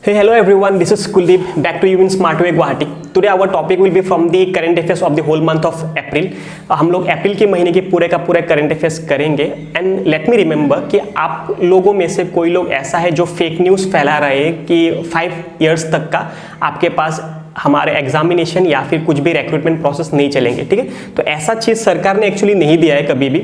Hey, hello everyone. This is Kuldeep. Back to you in Smart Way Guwahati. Today our topic will be from the current affairs of the whole month of April. हम लोग अप्रैल के महीने के पूरे का पूरा current affairs करेंगे. And let me remember कि आप लोगों में से कोई लोग ऐसा है जो फेक न्यूज़ फैला रहे हैं कि 5 इयर्स तक का आपके पास हमारे एग्जामिनेशन या फिर कुछ भी रिक्रूटमेंट प्रोसेस नहीं चलेंगे. ठीक है, तो ऐसा चीज़ सरकार ने एक्चुअली नहीं दिया है कभी भी.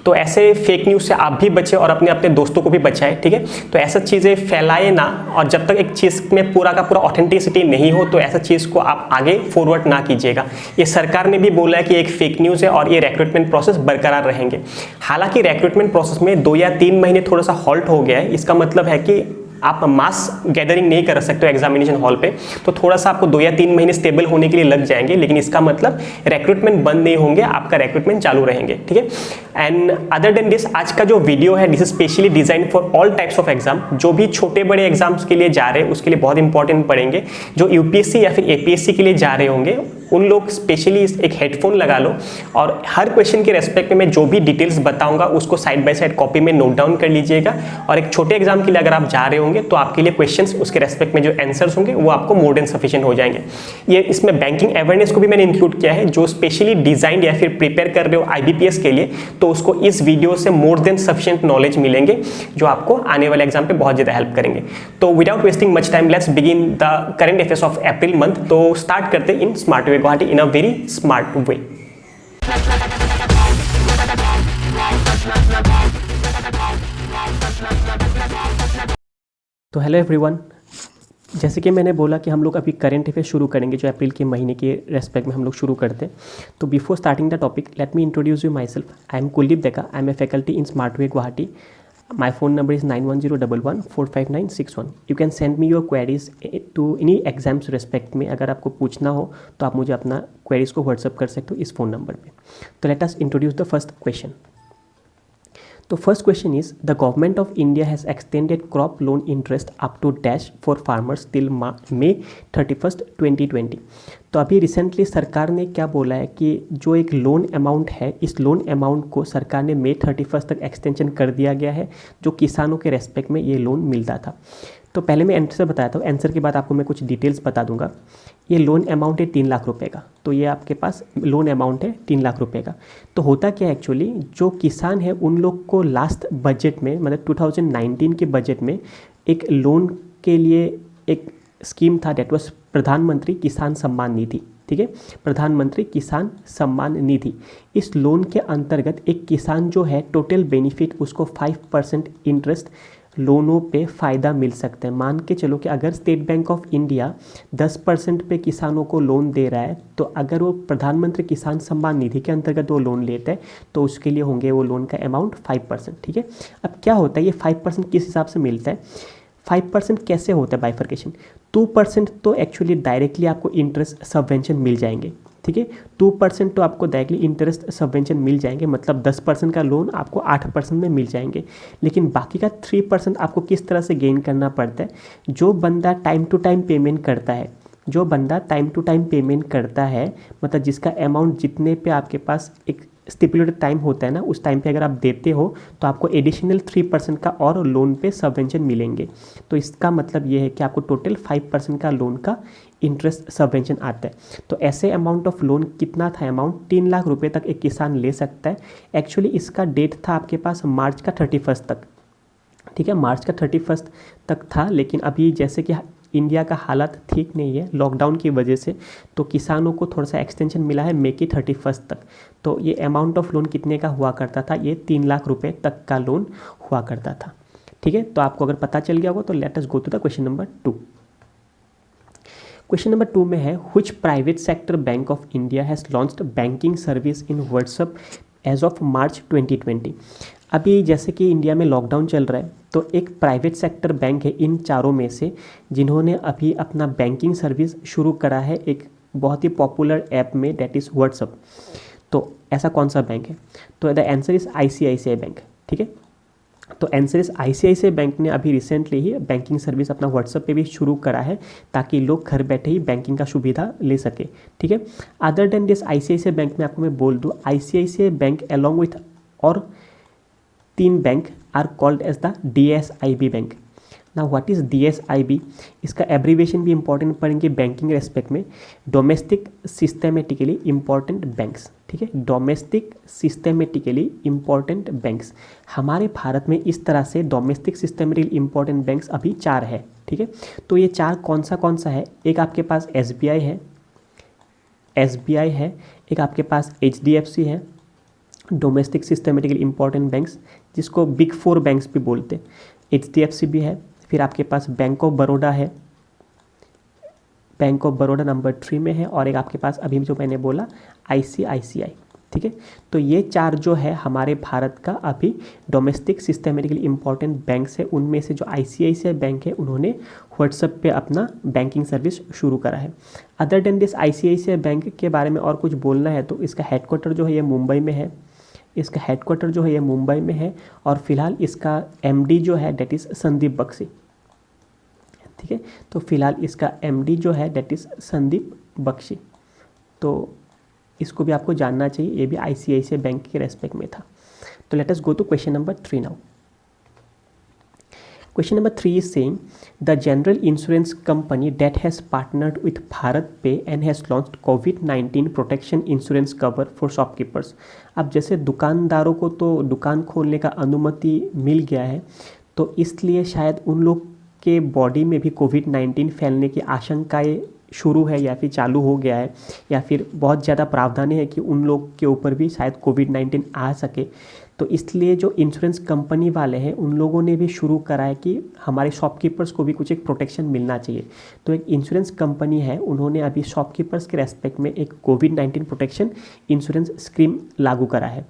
तो ऐसे फेक न्यूज़ से आप भी बचें और अपने अपने दोस्तों को भी बचाएं. ठीक है, तो ऐसा चीज़ें फैलाए ना, और जब तक एक चीज़ में पूरा का पूरा ऑथेंटिसिटी नहीं हो तो ऐसा चीज़ को आप आगे फॉरवर्ड ना कीजिएगा. ये सरकार ने भी बोला है कि एक फेक न्यूज़ है और ये रिक्रूटमेंट प्रोसेस बरकरार रहेंगे. हालांकि रिक्रूटमेंट प्रोसेस में 2 या 3 महीने थोड़ा सा हॉल्ट हो गया है. इसका मतलब है कि आप मास गैदरिंग नहीं कर सकते हो एग्जामिनेशन हॉल पे, तो थोड़ा सा आपको 2 या 3 महीने स्टेबल होने के लिए लग जाएंगे. लेकिन इसका मतलब रिक्रूटमेंट बंद नहीं होंगे, आपका रिक्रूटमेंट चालू रहेंगे. ठीक है, एंड अदर देन दिस आज का जो वीडियो है this is specially design for all types of exam. जो भी छोटे बड़े एग्जाम्स के लिए जा रहे हैं उसके लिए बहुत इंपॉर्टेंट पड़ेंगे. जो यूपीएससी या फिर एपीएससी के लिए जा रहे होंगे उन लोग स्पेशली एक हेडफोन लगा लो और हर क्वेश्चन के रेस्पेक्ट में मैं जो भी डिटेल्स बताऊंगा उसको साइड बाय साइड कॉपी में नोट डाउन कर लीजिएगा. और एक छोटे एग्जाम के लिए अगर आप जा रहे होंगे तो आपके लिए क्वेश्चंस उसके रेस्पेक्ट में जो आंसर्स होंगे वो आपको मोर देन सफिशिएंट हो जाएंगे. ये इसमें बैंकिंग अवेयरनेस को भी मैंने इंक्लूड किया है. जो स्पेशली डिजाइन या फिर प्रिपेयर कर रहे हो आईबीपीएस के लिए तो उसको इस वीडियो से मोर देन सफिशिएंट नॉलेज मिलेंगे जो आपको आने वाले एग्जाम पे बहुत ज़्यादा हेल्प करेंगे. तो without wasting much time let's begin the current affairs of April month. तो स्टार्ट करते in smart way Guwahati in a very smart way. तो हेलो एवरीवन, जैसे कि मैंने बोला कि हम लोग अभी करंट अफेयर शुरू करेंगे जो अप्रैल के महीने के रेस्पेक्ट में हम लोग शुरू करते हैं. तो before starting the topic let me introduce you myself. I am Kuldeep Deka. I am a faculty in smart way Guwahati. My phone number is 9101145961. You can send me your queries to any exams respect में. अगर आपको पूछना हो तो आप मुझे अपना queries को व्हाट्सअप कर सकते हो इस फ़ोन नंबर पे. तो let us introduce the first question. तो first question is the government of India has extended crop loan interest up to dash for farmers till May 31, 2020. तो अभी रिसेंटली सरकार ने क्या बोला है कि जो एक लोन अमाउंट है इस लोन अमाउंट को सरकार ने May 31 तक एक्सटेंशन कर दिया गया है जो किसानों के रेस्पेक्ट में ये लोन मिलता था. तो पहले मैं आंसर बताया था, आंसर के बाद आपको मैं कुछ डिटेल्स बता दूंगा. ये लोन अमाउंट है 3 लाख रुपए का. तो ये आपके पास लोन अमाउंट है 3 लाख रुपए का. तो होता क्या है एक्चुअली, जो किसान है उन लोग को लास्ट बजट में मतलब 2019 के बजट में एक लोन के लिए एक स्कीम था, डेट वॉज प्रधानमंत्री किसान सम्मान निधि. ठीक है, प्रधानमंत्री किसान सम्मान निधि. इस लोन के अंतर्गत एक किसान जो है टोटल बेनिफिट उसको 5% इंटरेस्ट लोनों पे फ़ायदा मिल सकता है. मान के चलो कि अगर स्टेट बैंक ऑफ इंडिया 10% पे किसानों को लोन दे रहा है तो अगर वो प्रधानमंत्री किसान सम्मान निधि के अंतर्गत वो लोन लेते हैं तो उसके लिए होंगे वो लोन का अमाउंट 5%. ठीक है, अब क्या होता है ये 5% किस हिसाब से मिलता है, 5% कैसे होता है बाइफर्केशन. 2% तो एक्चुअली डायरेक्टली आपको इंटरेस्ट सबवेंशन मिल जाएंगे. ठीक है, 2% तो आपको डायरेक्टली इंटरेस्ट सबवेंशन मिल जाएंगे, मतलब 10% का लोन आपको 8% में मिल जाएंगे. लेकिन बाकी का 3% आपको किस तरह से गेन करना पड़ता है, जो बंदा टाइम टू टाइम पेमेंट करता है, जो बंदा टाइम टू टाइम पेमेंट करता है मतलब जिसका अमाउंट जितने पे आपके पास एक स्टिपुलेटेड टाइम होता है ना उस टाइम पे अगर आप देते हो तो आपको एडिशनल 3% का और लोन पे सबवेंशन मिलेंगे. तो इसका मतलब ये है कि आपको टोटल 5% का लोन का इंटरेस्ट सबवेंशन आता है. तो ऐसे अमाउंट ऑफ लोन कितना था, अमाउंट 3 लाख रुपए तक एक किसान ले सकता है. एक्चुअली इसका डेट था आपके पास मार्च का 31 तक. ठीक है, मार्च का 31 तक था. लेकिन अभी जैसे कि इंडिया का हालत ठीक नहीं है लॉकडाउन की वजह से, तो किसानों को थोड़ा सा एक्सटेंशन मिला है May की 31 तक. तो ये अमाउंट ऑफ लोन कितने का हुआ करता था, ये 3 लाख रुपए तक का लोन हुआ करता था. ठीक है, तो आपको अगर पता चल गया होगा तो let us go to the question number 2. Question number 2 में है which private sector bank of India has launched banking service in WhatsApp as of March 2020. अभी जैसे कि इंडिया में लॉकडाउन चल रहा है तो एक प्राइवेट सेक्टर बैंक है इन चारों में से जिन्होंने अभी अपना बैंकिंग सर्विस शुरू करा है एक बहुत ही पॉपुलर ऐप में, डेट इज़ व्हाट्सएप. तो ऐसा कौन सा बैंक है, तो the answer is ICICI bank. ठीक है, तो आंसर इस ICICI बैंक ने अभी रिसेंटली ही बैंकिंग सर्विस अपना व्हाट्सएप पे भी शुरू करा है ताकि लोग घर बैठे ही बैंकिंग का सुविधा ले सके. ठीक है, other than this ICICI bank में आपको मैं बोल दूँ ICICI बैंक अलॉन्ग विथ और 3 bank are called as the DSIB bank. ना व्हाट इज़ DSIB, इसका एब्रीवेशन भी इंपॉर्टेंट पढ़ेंगे बैंकिंग रेस्पेक्ट में, डोमेस्टिक सिस्टमेटिकली इंपॉर्टेंट बैंक्स, ठीक है, डोमेस्टिक सिस्टमेटिकली इंपॉर्टेंट बैंक्स। हमारे भारत में इस तरह से डोमेस्टिक सिस्टमेटिकली इंपॉर्टेंट बैंक्स अभी 4 है, ठीक है। तो ये 4 कौन सा है, एक आपके पास SBI है, एक आपके पास HDFC है, डोमेस्टिक सिस्टमेटिकली इंपॉर्टेंट बैंक्स, जिसको बिग 4 बैंक्स भी बोलते हैं, HDFC भी है, फिर आपके पास बैंक ऑफ बड़ौदा है, बैंक ऑफ बड़ौदा नंबर 3 में है, और एक आपके पास अभी जो मैंने बोला ICICI, ठीक है। तो ये 4 जो है हमारे भारत का अभी डोमेस्टिक सिस्टमेटिकली इंपॉर्टेंट बैंक्स है। उनमें से जो ICICI बैंक है उन्होंने व्हाट्सएप पे अपना बैंकिंग सर्विस शुरू करा है। Other than this ICICI bank के बारे में और कुछ बोलना है तो इसका हेडक्वार्टर जो है ये मुंबई में है, और फिलहाल इसका MD जो है डेट इज़ संदीप बख्शी, ठीक है। तो फिलहाल इसका MD जो है डेट इज़ संदीप बख्शी, तो इसको भी आपको जानना चाहिए, ये भी ICICI बैंक के रेस्पेक्ट में था। तो let us go to question number 3 now. Question number 3 is saying the general insurance company that has partnered with BharatPe and has launched COVID-19 protection insurance cover for shopkeepers। अब जैसे दुकानदारों को तो दुकान खोलने का अनुमति मिल गया है, तो इसलिए शायद उन लोग के बॉडी में भी COVID-19 फैलने की आशंकाएं शुरू है या फिर चालू हो गया है, या फिर बहुत ज़्यादा प्रावधान है कि उन लोग के ऊपर भी शायद COVID-19 आ सके। तो इसलिए जो इंश्योरेंस कंपनी वाले हैं उन लोगों ने भी शुरू करा है कि हमारे शॉपकीपर्स को भी कुछ एक प्रोटेक्शन मिलना चाहिए। तो एक इंश्योरेंस कंपनी है, उन्होंने अभी शॉपकीपर्स के रेस्पेक्ट में एक COVID-19 प्रोटेक्शन इंश्योरेंस स्कीम लागू करा है।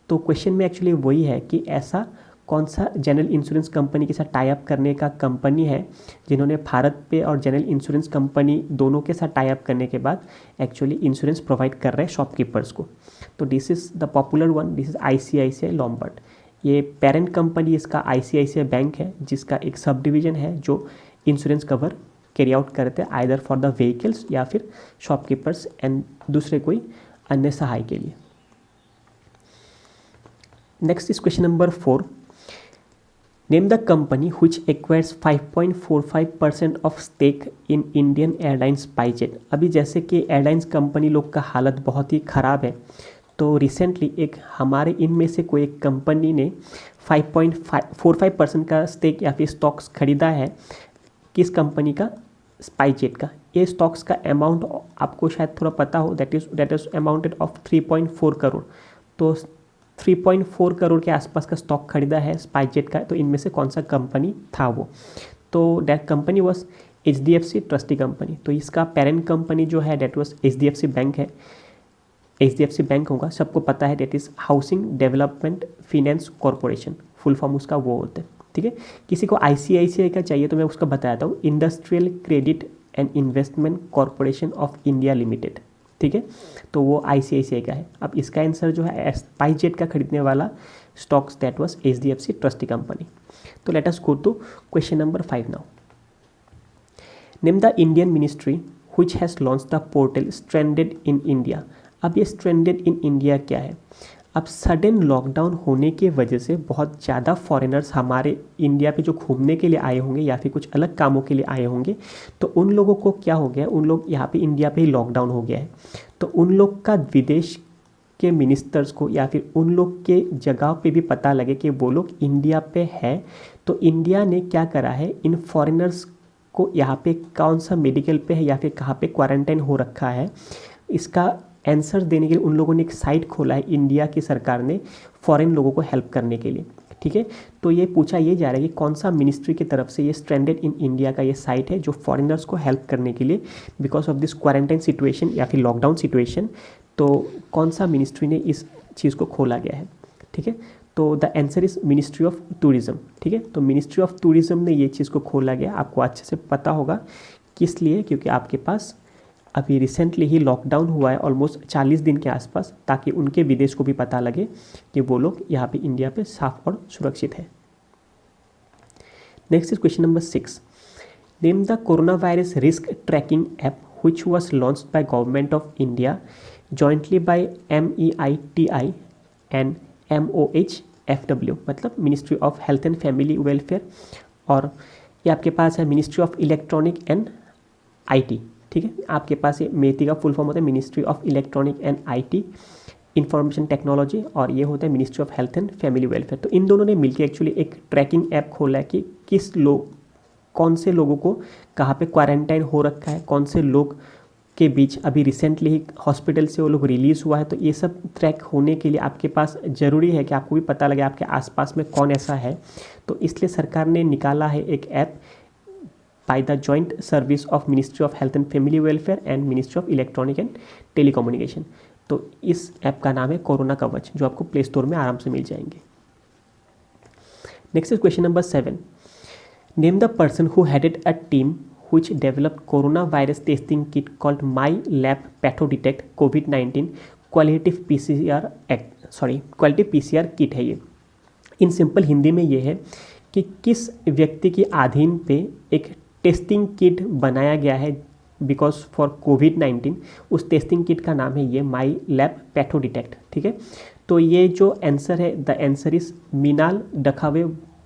तो क्वेश्चन में एक्चुअली वही है कि ऐसा कौन सा जनरल इंश्योरेंस कंपनी के साथ टाई अप करने का कंपनी है जिन्होंने BharatPe और जनरल इंश्योरेंस कंपनी दोनों के साथ टाई अप करने के बाद एक्चुअली इंश्योरेंस प्रोवाइड कर रहे हैं शॉपकीपर्स को। तो this is the popular one, this is ICICI Lombard. ये पेरेंट कंपनी इसका ICICI बैंक है, जिसका एक सब डिवीज़न है जो इंश्योरेंस कवर कैरी आउट करते हैं आइदर फॉर द व्हीकल्स या फिर शॉपकीपर्स एंड दूसरे कोई अन्य सहाय के लिए। Next is question number 4। Name the company which acquires 5.45% of stake in Indian Airlines SpiceJet। अभी जैसे कि एयरलाइंस कंपनी लोग का हालत बहुत ही ख़राब है, तो रिसेंटली एक हमारे इनमें से कोई एक कंपनी ने 5.45% का स्टेक या फिर स्टॉक्स खरीदा है। किस कंपनी का? SpiceJet का। ये स्टॉक्स का अमाउंट आपको शायद थोड़ा पता हो, that is amounted of 3.4 crore. तो 3.4 करोड़ के आसपास का स्टॉक खरीदा है SpiceJet का। तो इनमें से कौन सा कंपनी था वो? तो that company was HDFC trustee company. तो इसका पेरेंट कंपनी जो है डेट वॉज HDFC बैंक है। HDFC बैंक होगा, सबको पता है, that is housing development finance corporation, full form उसका वो होता है, ठीक है। किसी को ICICI का चाहिए तो मैं उसका बताता हूँ, industrial credit and investment corporation of India limited, ठीक है। तो वो ICICI का है। अब इसका आंसर जो है SpiceJet का खरीदने वाला stocks that was HDFC trustee company. तो let us go to question number 5 now. Name the Indian ministry which has launch the portal stranded in India. अब ये स्ट्रैंडेड इन इंडिया क्या है? अब सडन लॉकडाउन होने की वजह से बहुत ज़्यादा फॉरेनर्स हमारे इंडिया पे जो घूमने के लिए आए होंगे या फिर कुछ अलग कामों के लिए आए होंगे, तो उन लोगों को क्या हो गया, उन लोग यहाँ पे इंडिया पे ही लॉकडाउन हो गया है। तो उन लोग का विदेश के मिनिस्टर्स को या फिर उन लोग के जगह पे भी पता लगे कि वो लोग इंडिया पे है, तो इंडिया ने क्या करा है, इन फॉरेनर्स को यहाँ पे कौन सा मेडिकल पे है या फिर कहाँ पे क्वारंटाइन हो रखा है, इसका आंसर देने के लिए उन लोगों ने एक साइट खोला है इंडिया की सरकार ने फॉरेन लोगों को हेल्प करने के लिए, ठीक है। तो ये पूछा ये जा रहा है कि कौन सा मिनिस्ट्री की तरफ से ये स्ट्रैंडेड इन इंडिया का ये साइट है जो फॉरेनर्स को हेल्प करने के लिए because of this quarantine situation या फिर लॉकडाउन सिचुएशन, तो कौन सा मिनिस्ट्री ने इस चीज़ को खोला गया है, ठीक है। तो the answer is ministry of tourism, ठीक है। तो मिनिस्ट्री ऑफ टूरिज़्म ने ये चीज़ को खोला गया। आपको अच्छे से पता होगा किस लिए, क्योंकि आपके पास अभी रिसेंटली ही लॉकडाउन हुआ है ऑलमोस्ट 40 दिन के आसपास, ताकि उनके विदेश को भी पता लगे कि वो लोग यहाँ पे इंडिया पे साफ और सुरक्षित है। Next is question number 6। Name the corona virus risk tracking app which was launched by Government of India jointly by MEITI and MOHFW, मतलब ministry of health and family welfare और ये आपके पास है ministry of electronic and IT, ठीक है। आपके पास ये मेथी का फुल फॉर्म होता है ministry of electronic and IT information technology, और ये होता है ministry of health and family welfare. तो इन दोनों ने मिलकर एक्चुअली एक ट्रैकिंग ऐप खोला है कि कौन से लोगों को कहाँ पे क्वारंटाइन हो रखा है, कौन से लोग के बीच अभी रिसेंटली ही हॉस्पिटल से वो लोग रिलीज़ हुआ है। तो ये सब ट्रैक होने के लिए आपके पास ज़रूरी है कि आपको भी पता लगे आपके आसपास में कौन ऐसा है। तो इसलिए सरकार ने निकाला है एक app by the joint service of ministry of health and family welfare and ministry of electronic and telecommunication. तो इस ऐप का नाम है कोरोना कवच, जो आपको प्ले स्टोर में आराम से मिल जाएंगे। Next is question number 7। Name the person who headed a team which developed coronavirus testing kit called MyLab PathoDetect COVID-19 qualitative PCR kit है ये। इन सिंपल हिंदी में ये है कि किस व्यक्ति के अधीन पे एक टेस्टिंग किट बनाया गया है बिकॉज फॉर कोविड-19। उस टेस्टिंग किट का नाम है ये MyLab PathoDetect, ठीक है। तो ये जो आंसर है, the answer is Minal Dakhave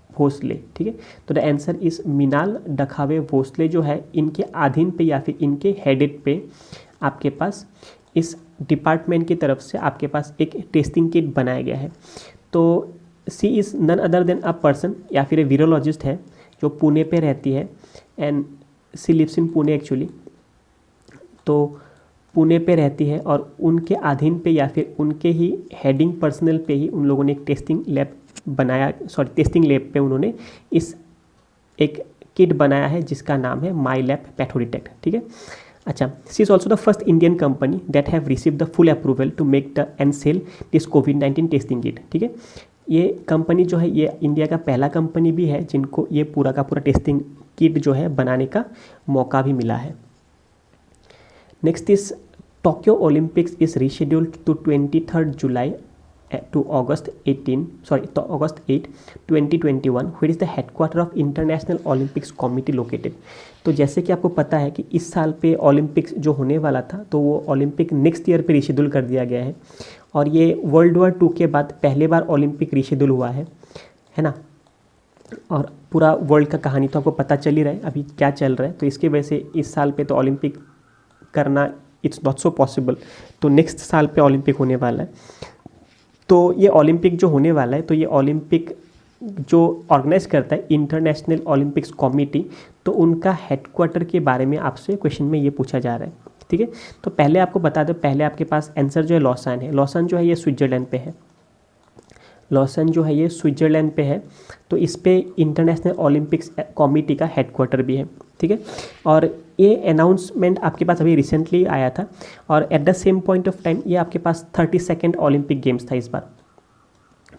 Bhosale, ठीक है। तो the answer is Minal Dakhave Bhosale जो है इनके अधीन पे या फिर इनके हेडेड पे आपके पास इस डिपार्टमेंट की तरफ से आपके पास एक टेस्टिंग किट बनाया गया है। तो she is none other than a person या फिर ए वीरोलॉजिस्ट है जो पुणे पे रहती है, and she lives in Pune actually. तो पुणे पे रहती है और उनके अधीन पे या फिर उनके ही हेडिंग पर्सनल पे ही उन लोगों ने एक टेस्टिंग लैब पे उन्होंने इस एक किट बनाया है जिसका नाम है MyLab PathoDetect, ठीक है। अच्छा, she is also the first Indian company that have receive the full approval to make the and sell this कोविड-19 टेस्टिंग किट, ठीक है। ये कंपनी जो है ये इंडिया का पहला कंपनी भी है जिनको ये पूरा का पूरा टेस्टिंग किट जो है बनाने का मौका भी मिला है। Next is Tokyo Olympics is rescheduled to 23 July to August 8, 2021, where is the headquarter of International Olympics Committee located? तो जैसे कि आपको पता है कि इस साल पे ओलंपिक्स जो होने वाला था तो वो ओलंपिक नेक्स्ट ईयर पे रीशेड्यूल कर दिया गया है, और ये वर्ल्ड वॉर 2 के बाद पहले बार ओलंपिक रीशेड्यूल हुआ है ना। और पूरा वर्ल्ड का कहानी तो आपको पता चल ही रहा है अभी क्या चल रहा है। तो इसकी वजह से इस साल पे तो ओलंपिक करना इट्स नॉट सो पॉसिबल, तो नेक्स्ट साल पे ओलंपिक होने वाला है। तो ये ओलंपिक जो होने वाला है, तो ये ओलंपिक जो ऑर्गेनाइज करता है इंटरनेशनल ओलंपिक्स कमेटी, तो उनका हेडक्वार्टर के बारे में आपसे क्वेश्चन में ये पूछा जा रहा है, ठीक है। तो पहले आपको बता दो, पहले आपके पास आंसर जो है लॉसान है। लॉसान जो है ये स्विट्जरलैंड पे है, लॉसन जो है ये स्विट्जरलैंड पे है। तो इस पे इंटरनेशनल ओलंपिक्स कमेटी का हेडक्वार्टर भी है, ठीक है। और ये अनाउंसमेंट आपके पास अभी रिसेंटली आया था, और at the same point of time ये आपके पास 32nd ओलंपिक गेम्स था इस बार।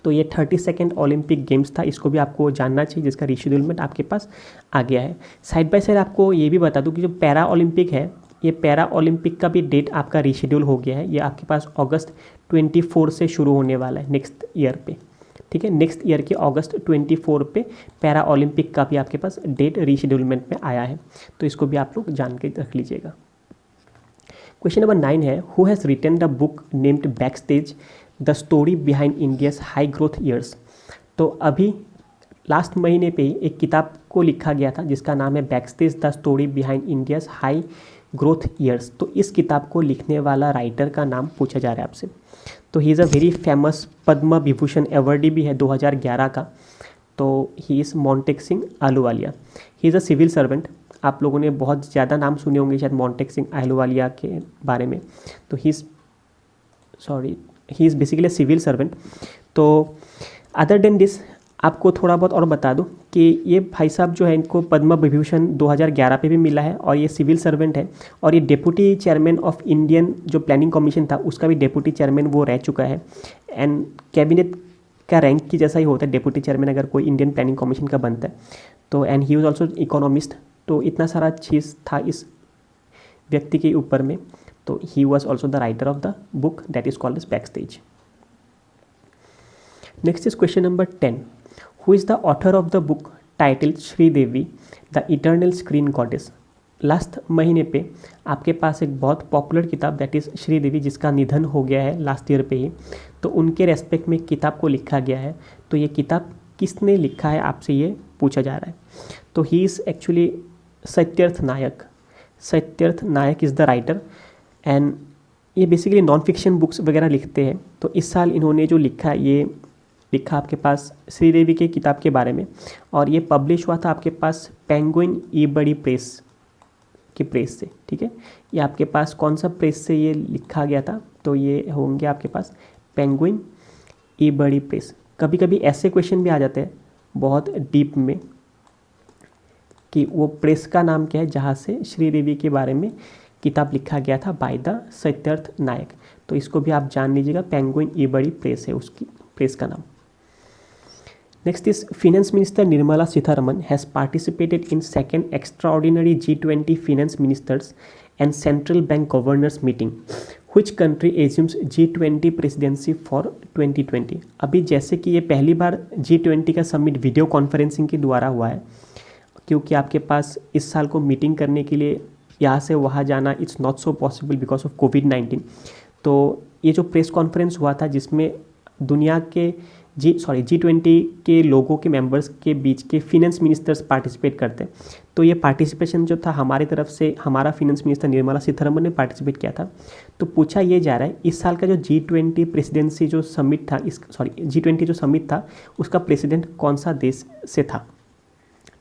तो ये 32nd ओलंपिक गेम्स था, इसको भी आपको जानना चाहिए जिसका रीशेड्यूलमेंट आपके पास आ गया है। साइड बाय साइड आपको ये भी बता दूं कि जो पैरा ओलंपिक है, ये पैरा ओलंपिक का भी डेट आपका रीशेड्यूल हो गया है। ये आपके पास अगस्त 24 से शुरू होने वाला है नेक्स्ट ईयर पे, ठीक है। नेक्स्ट ईयर के अगस्त 24 पे पैरा ओलंपिक का भी आपके पास डेट रीशेड्यूलमेंट में आया है, तो इसको भी आप लोग जान के रख लीजिएगा। क्वेश्चन नंबर 9 है, who has written the book named Backstage the story behind India's high growth years. तो अभी लास्ट महीने पे एक किताब को लिखा गया था जिसका नाम है backstage the story behind India's high growth years. तो इस किताब को लिखने वाला राइटर का नाम पूछा जा रहा है आपसे। तो he is a very famous Padma Vibhushan awardee भी है 2011 का। तो he is Montek Singh Ahluwalia. He is a civil servant. आप लोगों ने बहुत ज़्यादा नाम सुने होंगे शायद मोंटेक सिंह आहलूवालिया के बारे में। तो he is basically civil servant. तो अदर देन दिस आपको थोड़ा बहुत और बता दूं कि ये भाई साहब जो है इनको पद्म विभूषण 2011 पे भी मिला है, और ये सिविल सर्वेंट है, और ये डेप्यूटी चेयरमैन ऑफ इंडियन जो प्लानिंग कमीशन था उसका भी डेप्यूटी चेयरमैन वो रह चुका है। एंड कैबिनेट का रैंक की जैसा ही होता है डेप्यूटी चेयरमैन अगर कोई इंडियन प्लानिंग कमीशन का बनता है तो। And he was also economist. तो इतना सारा चीज़ था इस व्यक्ति के ऊपर में। तो he was also the writer of the book that is called as Backstage. Next is question number 10, who is the author of the book titled Sridevi the eternal screen goddess. Last महीने पे आपके पास एक बहुत पॉपुलर किताब that is Sridevi जिसका निधन हो गया है लास्ट ईयर पे ही, तो उनके रेस्पेक्ट में किताब को लिखा गया है। तो ये किताब किसने लिखा है आपसे ये पूछा जा रहा है। तो he is actually Satyarth Nayak. Satyarth Nayak is the writer and ये बेसिकली नॉन फिक्शन बुक्स वगैरह लिखते हैं। तो इस साल इन्होंने जो लिखा ये लिखा आपके पास श्रीदेवी के किताब के बारे में, और ये पब्लिश हुआ था आपके पास पेंगुइन ई बड़ी प्रेस की प्रेस से। ठीक है, ये आपके पास कौन सा प्रेस से ये लिखा गया था, तो ये होंगे आपके पास पेंगुइन ई बड़ी प्रेस। कभी कभी ऐसे क्वेश्चन भी आ जाते हैं बहुत डीप में कि वो प्रेस का नाम क्या है जहाँ से श्रीदेवी के बारे में किताब लिखा गया था बाय द सत्यर्थ नायक। तो इसको भी आप जान लीजिएगा, पेंगुइन ई बड़ी प्रेस है उसकी प्रेस का नाम। Next is finance minister Nirmala Sitharaman has participated in second extraordinary G20 finance ministers and central bank governors meeting. Which country assumes G20 presidency for 2020। अभी जैसे कि ये पहली बार G20 का समिट वीडियो कॉन्फ्रेंसिंग के द्वारा हुआ है, क्योंकि आपके पास इस साल को मीटिंग करने के लिए यहाँ से वहाँ जाना it's not so possible because of कोविड-19। तो ये जो प्रेस कॉन्फ्रेंस हुआ था जिसमें दुनिया के G20 के लोगों के मेंबर्स के बीच के फिनेंस मिनिस्टर्स पार्टिसिपेट करते हैं। तो ये पार्टिसिपेशन जो था हमारी तरफ से, हमारा फिनेंस मिनिस्टर निर्मला सीतारमन ने पार्टिसिपेट किया था। तो पूछा ये जा रहा है इस साल का जो G20 प्रेसिडेंसी जो समिट था, G20 जो समिट था उसका प्रेसिडेंट कौन सा देश से था।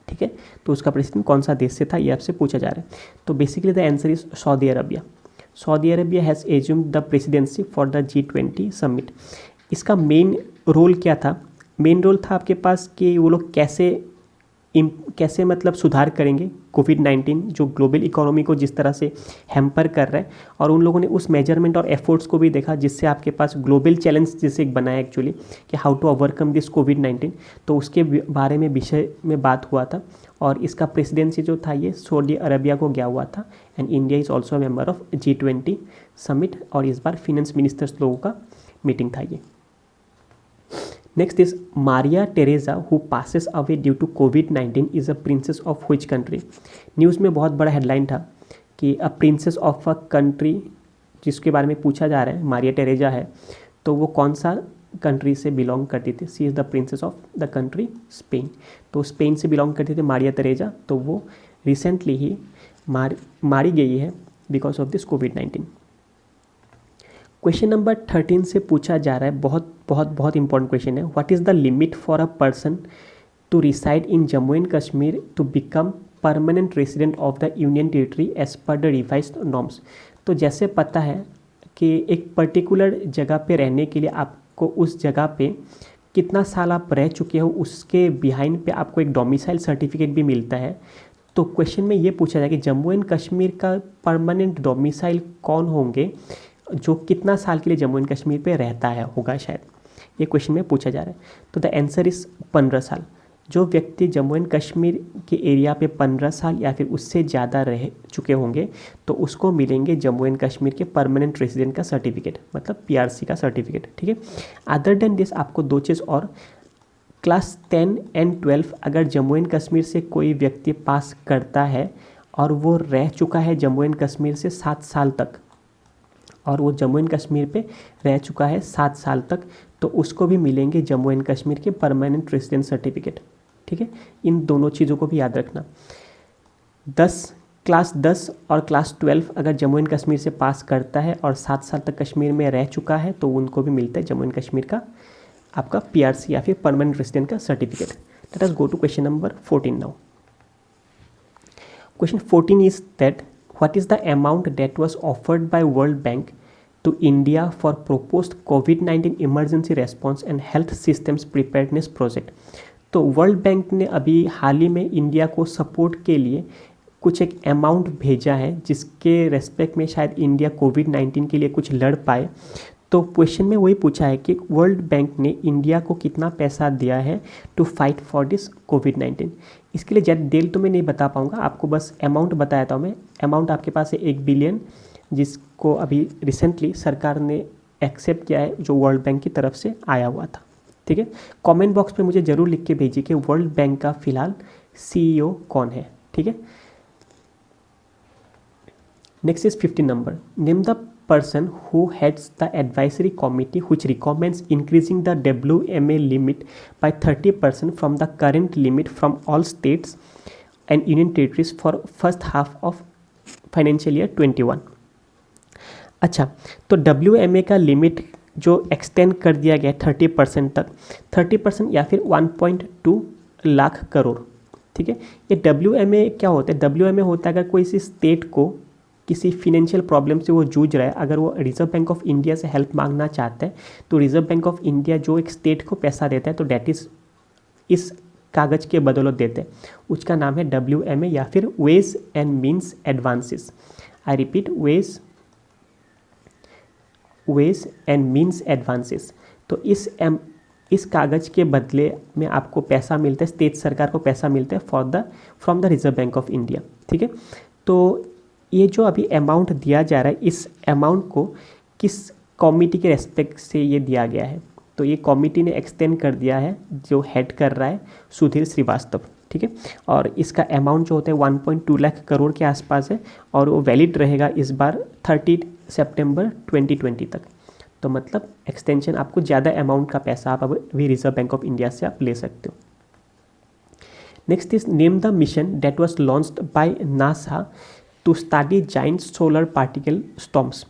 ठीक है, तो उसका प्रेसिडेंट कौन सा देश से था ये आपसे पूछा जा रहा है। तो basically the answer is Saudi Arabia. Saudi Arabia has assumed the presidency for the G20 summit. इसका मेन रोल क्या था? मेन रोल था आपके पास कि वो लोग कैसे मतलब सुधार करेंगे कोविड-19 जो ग्लोबल इकोनॉमी को जिस तरह से हैम्पर कर रहा है, और उन लोगों ने उस मेजरमेंट और एफर्ट्स को भी देखा जिससे आपके पास ग्लोबल चैलेंज जैसे एक बनाया एक्चुअली कि हाउ टू ओवरकम दिस कोविड-19। तो उसके बारे में विषय में बात हुआ था, और इसका प्रेसिडेंसी जो था ये सऊदी अरबिया को गया हुआ था। And India is also member of G20 summit, और इस बार फिनेंस मिनिस्टर्स लोगों का मीटिंग था ये। Next is Maria Teresa who passes away due to कोविड-19 is a princess of which country. News में बहुत बड़ा हेडलाइन था कि a princess of a country जिसके बारे में पूछा जा रहा है, मारिया टेरेजा है, तो वो कौन सा कंट्री से बिलोंग करती थी। She is the princess of the country Spain. तो स्पेन से बिलोंग करती थी मारिया टेरेजा, तो वो रिसेंटली ही मारी गई है बिकॉज ऑफ दिस कोविड-19। क्वेश्चन नंबर 13 से पूछा जा रहा है, बहुत इंपॉर्टेंट क्वेश्चन है। What is the limit for a person to reside in Jammu and Kashmir to become permanent resident of the union territory as per the revised norms. तो जैसे पता है कि एक पर्टिकुलर जगह पे रहने के लिए आपको उस जगह पे कितना साल आप रह चुके हो उसके बिहाइंड पे आपको एक डोमिसाइल सर्टिफिकेट भी मिलता है। तो क्वेश्चन में ये पूछा जाए कि जम्मू एंड कश्मीर का परमानेंट डोमिसाइल कौन होंगे जो कितना साल के लिए जम्मू एंड कश्मीर पे रहता है होगा, शायद ये क्वेश्चन में पूछा जा रहा है। तो द आंसर इज़ 15 साल। जो व्यक्ति जम्मू एंड कश्मीर के एरिया पे 15 साल या फिर उससे ज़्यादा रह चुके होंगे तो उसको मिलेंगे जम्मू एंड कश्मीर के परमानेंट रेसिडेंट का सर्टिफिकेट, मतलब PRC का सर्टिफिकेट। ठीक है, अदर देन दिस आपको दो चीज़ और, क्लास 10 एंड 12 अगर जम्मू एंड कश्मीर से कोई व्यक्ति पास करता है और वो रह चुका है जम्मू एंड कश्मीर से 7 साल तक, और वो जम्मू एंड कश्मीर पे रह चुका है 7 साल तक, तो उसको भी मिलेंगे जम्मू एंड कश्मीर के परमानेंट रेसिडेंट सर्टिफिकेट। ठीक है, इन दोनों चीज़ों को भी याद रखना। क्लास 10 और क्लास 12 अगर जम्मू एंड कश्मीर से पास करता है और 7 साल तक कश्मीर में रह चुका है तो उनको भी मिलता है जम्मू एंड कश्मीर का आपका PRC या फिर परमानेंट रेसिडेंट का certificate. Let us go to question number 14 now. Question 14 is that what is the amount that was offered by World Bank to India for proposed COVID-19 emergency response and health systems preparedness project। तो world bank ने अभी हाल ही में India को support के लिए कुछ एक amount भेजा है जिसके रेस्पेक्ट में शायद इंडिया कोविड-19 के लिए कुछ लड़ पाए। तो क्वेश्चन में वही पूछा है कि वर्ल्ड बैंक ने इंडिया को कितना पैसा दिया है टू फाइट फॉर दिस कोविड-19। इसके लिए ज़्यादा डिटेल तो मैं नहीं बता पाऊँगा, आपको बस अमाउंट बताया था मैं। अमाउंट आपके पास है 1 बिलियन, जिसको अभी रिसेंटली सरकार ने एक्सेप्ट किया है जो वर्ल्ड बैंक की तरफ से आया हुआ था। ठीक है, कमेंट बॉक्स पे मुझे ज़रूर लिख के भेजिए कि वर्ल्ड बैंक का फिलहाल CEO कौन है। ठीक है, next is 15 number. Name the person who heads the advisory committee which recommends increasing the WMA limit by 30% from the current limit from all states and union territories for first half of financial year 21। अच्छा, तो WMA का limit जो extend कर दिया गया है 30% तक, 30% या फिर 1.2 लाख करोड़, ठीक है। ये WMA क्या होता है? WMA होता है अगर कोई सी स्टेट को किसी फिनेंशियल प्रॉब्लम से वो जूझ रहा है, अगर वो रिजर्व बैंक ऑफ इंडिया से हेल्प मांगना चाहता है, तो रिजर्व बैंक ऑफ इंडिया जो एक स्टेट को पैसा देता है, तो डैट इज़ इस कागज़ के बदौलत देते हैं, उसका नाम है WMA या फिर ways and means advances. I repeat, ways and means advances. तो इस कागज़ के बदले में आपको पैसा मिलता है, स्टेट सरकार को पैसा मिलता है from the reserve bank of India, ठीक है। तो ये जो अभी अमाउंट दिया जा रहा है, इस अमाउंट को किस कमिटी के रेस्पेक्ट से ये दिया गया है? तो ये कमिटी ने एक्सटेंड कर दिया है, जो हेड कर रहा है सुधीर श्रीवास्तव, ठीक है। और इसका अमाउंट जो होता है 1.2 लाख करोड़ के आसपास है, और वो वैलिड रहेगा इस बार 30 सितंबर 2020 तक। तो मतलब एक्सटेंशन, आपको ज़्यादा अमाउंट का पैसा आप अभी रिजर्व बैंक ऑफ इंडिया से आप ले सकते हो। Next is name the mission that was launched by NASA to study giant solar particle storms.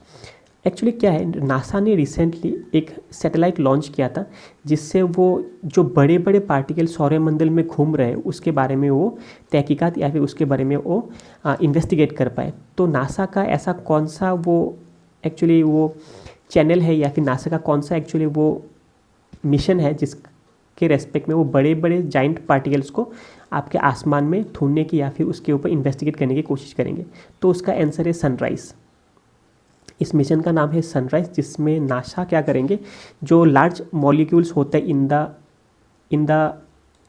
Actually क्या है, नासा ने रिसेंटली एक सैटेलाइट लॉन्च किया था, जिससे वो जो बड़े बड़े पार्टिकल सौरमंडल में घूम रहे हैं उसके बारे में वो तहकीकात या फिर उसके बारे में वो इन्वेस्टिगेट कर पाए। तो नासा का ऐसा कौन सा वो एक्चुअली वो चैनल है या फिर नासा का कौन सा एक्चुअली वो मिशन है जिसके रेस्पेक्ट में वो बड़े बड़े जाइंट पार्टिकल्स को आपके आसमान में ढूंढने की या फिर उसके ऊपर इन्वेस्टिगेट करने की कोशिश करेंगे? तो उसका आंसर है सनराइज़। इस मिशन का नाम है सनराइज़, जिसमें नासा क्या करेंगे, जो लार्ज मॉलिक्यूल्स होते हैं इन द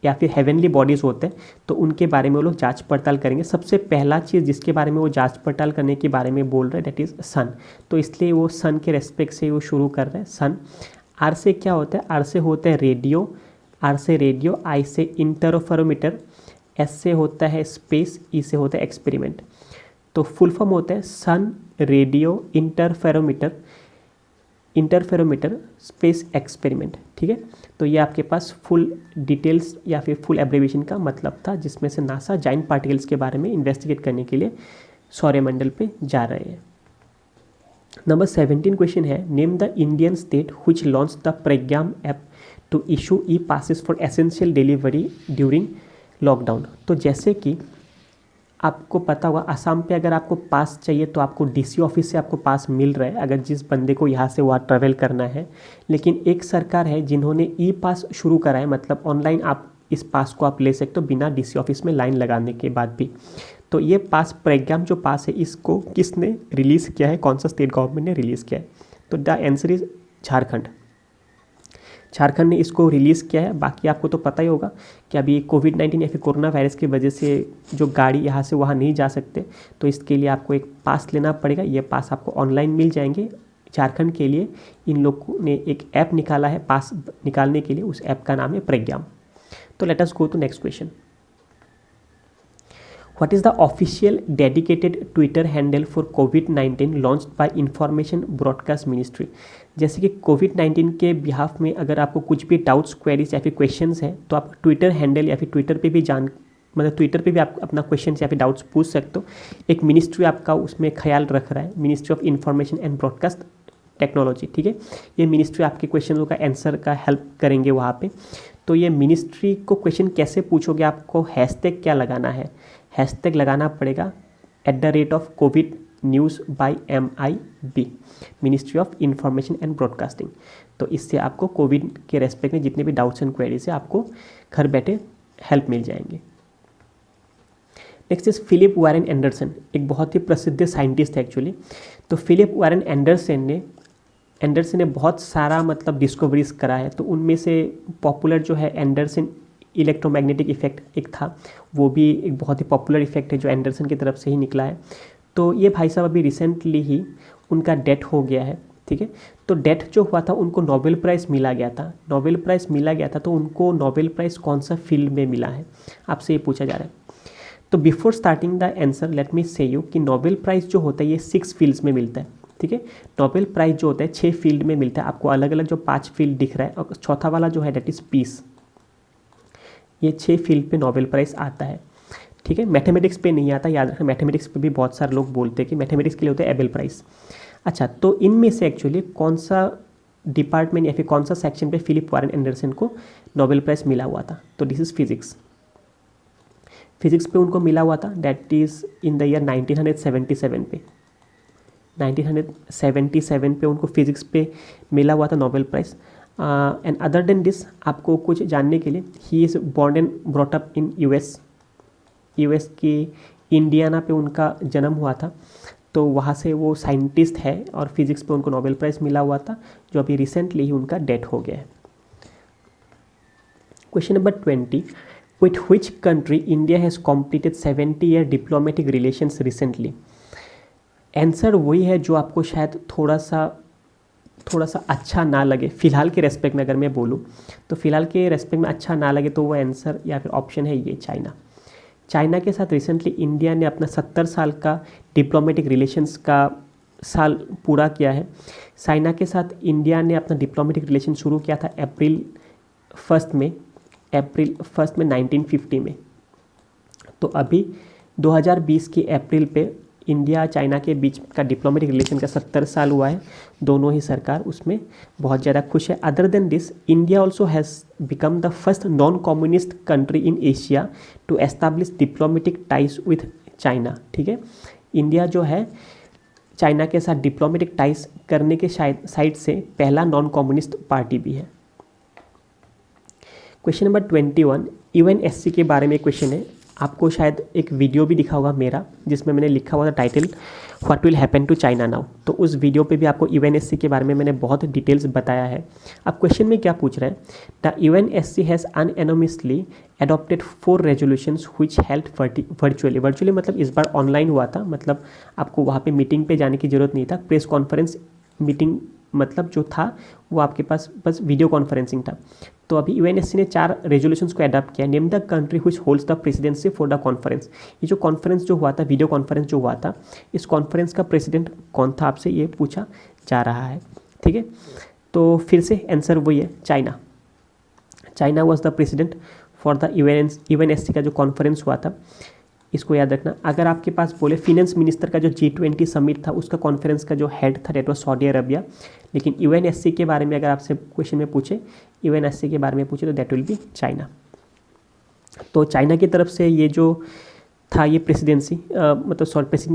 या फिर हेवनली बॉडीज़ होते हैं, तो उनके बारे में वो लोग जांच पड़ताल करेंगे। सबसे पहला चीज़ जिसके बारे में वो जांच पड़ताल करने के बारे में बोल रहे हैं, दैट इज़ सन। तो इसलिए वो सन के रेस्पेक्ट से वो शुरू कर रहे हैं सन। आर से क्या होता है? आर से होता है रेडियो, आर से रेडियो, आई से इंटरफेरोमीटर, एस से होता है स्पेस, ई से होता है एक्सपेरिमेंट। तो फुल फॉर्म होता है सन रेडियो इंटरफेरोमीटर स्पेस एक्सपेरिमेंट, ठीक है। तो ये आपके पास फुल डिटेल्स या फिर फुल एब्रीविएशन का मतलब था, जिसमें से नासा जाइंट पार्टिकल्स के बारे में इन्वेस्टिगेट करने के लिए सौरमंडल पे जा रहे हैं। नंबर 17 क्वेश्चन है, name the Indian state which launch the Pragyam app to issue e passes for essential delivery during lockdown. तो जैसे कि आपको पता होगा, असम पे अगर आपको पास चाहिए तो आपको DC ऑफिस से आपको पास मिल रहा है अगर जिस बंदे को यहाँ से वहाँ ट्रैवल करना है। लेकिन एक सरकार है जिन्होंने ई पास शुरू करा है, मतलब ऑनलाइन आप इस पास को आप ले सकते हो बिना DC ऑफिस में लाइन लगाने के बाद भी। तो ये पास प्रज्ञाम जो पास है, इसको किसने रिलीज़ किया है, कौन सा स्टेट गवर्नमेंट ने रिलीज़ किया है? तो द आंसर इज झारखंड ने इसको रिलीज़ किया है। बाकी आपको तो पता ही होगा कि अभी कोविड-19 या फिर कोरोना वायरस की वजह से जो गाड़ी यहाँ से वहाँ नहीं जा सकते, तो इसके लिए आपको एक पास लेना पड़ेगा। ये पास आपको ऑनलाइन मिल जाएंगे। झारखंड के लिए इन लोगों ने एक ऐप निकाला है पास निकालने के लिए, उस ऐप का नाम है प्रज्ञाम। तो let us go to next question. What is the official dedicated Twitter handle for COVID-19 launched by Information Broadcast Ministry? जैसे कि कोविड-19 के बिहाफ में अगर आपको कुछ भी डाउट्स, क्वेरीज या फिर क्वेश्चंस हैं, तो आप ट्विटर हैंडल या फिर ट्विटर पे भी ट्विटर पे भी आप अपना क्वेश्चन या फिर डाउट्स पूछ सकते हो। एक मिनिस्ट्री आपका उसमें ख्याल रख रहा है, ministry of information and broadcast technology, ठीक है। ये मिनिस्ट्री आपके क्वेश्चनों का आंसर का हेल्प करेंगे वहाँ पे। तो ये मिनिस्ट्री को क्वेश्चन कैसे पूछोगे, आपको हैशटैग क्या लगाना है? हैशटैग लगाना पड़ेगा @COVID news bye MIB, ministry of information and broadcasting. तो इससे आपको कोविड के रेस्पेक्ट में जितने भी डाउट्स एंड क्वेरीज है आपको घर बैठे हेल्प मिल जाएंगे। Next is Philip Warren Anderson, एक बहुत ही प्रसिद्ध साइंटिस्ट है एक्चुअली। तो फिलिप वारेन एंडरसन ने बहुत सारा मतलब डिस्कवरीज करा है। तो उनमें से पॉपुलर जो है एंडरसन इलेक्ट्रोमैग्नेटिक इफेक्ट एक था, वो भी एक बहुत ही पॉपुलर इफेक्ट है जो एंडरसन की तरफ से ही निकला है। तो ये भाई साहब अभी रिसेंटली ही उनका डेथ हो गया है, ठीक है। तो डेथ जो हुआ था उनको नोबेल प्राइज़ मिला गया था। तो उनको नोबेल प्राइज़ कौन सा फील्ड में मिला है, आपसे ये पूछा जा रहा है। तो before starting the answer let me से यू कि नोबेल प्राइज़ जो होता है ये 6 फील्ड्स में मिलता है, ठीक है। नोबेल प्राइज़ जो होता है 6 फील्ड में मिलता है। आपको अलग अलग जो 5 फील्ड दिख रहा है, और चौथा वाला जो है दैट इज़ पीस। ये 6 फील्ड पे नोबेल प्राइज़ आता है। ठीक है, मैथमेटिक्स पे नहीं आता, याद रखना। मैथमेटिक्स पे भी बहुत सारे लोग बोलते हैं कि मैथमेटिक्स के लिए होता है एबेल प्राइज़। अच्छा, तो इनमें से एक्चुअली कौन सा डिपार्टमेंट या फिर कौन सा सेक्शन पे फिलिप वारेन एंडरसन को नोबेल प्राइज़ मिला हुआ था? तो दिस इज़ फिजिक्स। फिजिक्स पे उनको मिला हुआ था, that is in the year 1977 पे। 1977 पे उनको फिजिक्स पे मिला हुआ था Nobel prize. And other than this, आपको कुछ जानने के लिए, he is born and brought up in US की इंडियाना पे उनका जन्म हुआ था। तो वहाँ से वो साइंटिस्ट है और फिजिक्स पे उनको नोबेल प्राइज़ मिला हुआ था, जो अभी रिसेंटली ही उनका डेथ हो गया है। Question number 20, with which country India has completed 70 year diplomatic relations recently? Answer वही है जो आपको शायद थोड़ा सा अच्छा ना लगे फ़िलहाल के रेस्पेक्ट में। अगर मैं बोलूँ तो फ़िलहाल के रेस्पेक्ट में अच्छा ना लगे तो वो आंसर या फिर ऑप्शन है ये, चाइना के साथ रिसेंटली इंडिया ने अपना 70 साल का डिप्लोमेटिक रिलेशंस का साल पूरा किया है। चाइना के साथ इंडिया ने अपना डिप्लोमेटिक रिलेशन शुरू किया था अप्रैल 1 में 1950 में। तो अभी 2020 के अप्रैल पे इंडिया चाइना के बीच का डिप्लोमेटिक रिलेशन का 70 साल हुआ है। दोनों ही सरकार उसमें बहुत ज़्यादा खुश है। Other than this, India also has become the first non communist country in Asia to establish diplomatic ties with China. ठीक है, इंडिया जो है चाइना के साथ डिप्लोमेटिक टाइज करने के साइड से पहला नॉन कम्युनिस्ट पार्टी भी है। क्वेश्चन नंबर 21, यूएनएससी के बारे में क्वेश्चन है। आपको शायद एक वीडियो भी दिखा होगा मेरा, जिसमें मैंने लिखा हुआ था title what will happen to China now. तो उस वीडियो पे भी आपको यूएनएससी के बारे में मैंने बहुत डिटेल्स बताया है। अब क्वेश्चन में क्या पूछ रहा है, the UNSC has unanimously adopted 4 resolutions which held virtually मतलब इस बार ऑनलाइन हुआ था, मतलब आपको वहाँ पे मीटिंग पे जाने की ज़रूरत नहीं था। प्रेस कॉन्फ्रेंस मीटिंग मतलब जो था वो आपके पास बस वीडियो कॉन्फ्रेंसिंग था। तो अभी यूएनएससी ने 4 रेजोल्यूशंस को अडॉप्ट किया। Name the country which holds the presidency for the conference. ये जो कॉन्फ्रेंस जो हुआ था, वीडियो कॉन्फ्रेंस जो हुआ था, इस कॉन्फ्रेंस का प्रेसिडेंट कौन था, आपसे ये पूछा जा रहा है। ठीक है, तो फिर से आंसर वही है, China was the president for the UNSC का जो कॉन्फ्रेंस हुआ था। इसको याद रखना। अगर आपके पास बोले फिनेंस मिनिस्टर का जो G20 समिट था, उसका कॉन्फ्रेंस का जो हेड था डेट वॉज सऊदी अरबिया। लेकिन यूएनएससी के बारे में अगर आपसे क्वेश्चन में पूछे, यूएनएससी के बारे में पूछे तो दैट विल बी चाइना। तो चाइना की तरफ से ये जो था ये प्रेसिडेंसी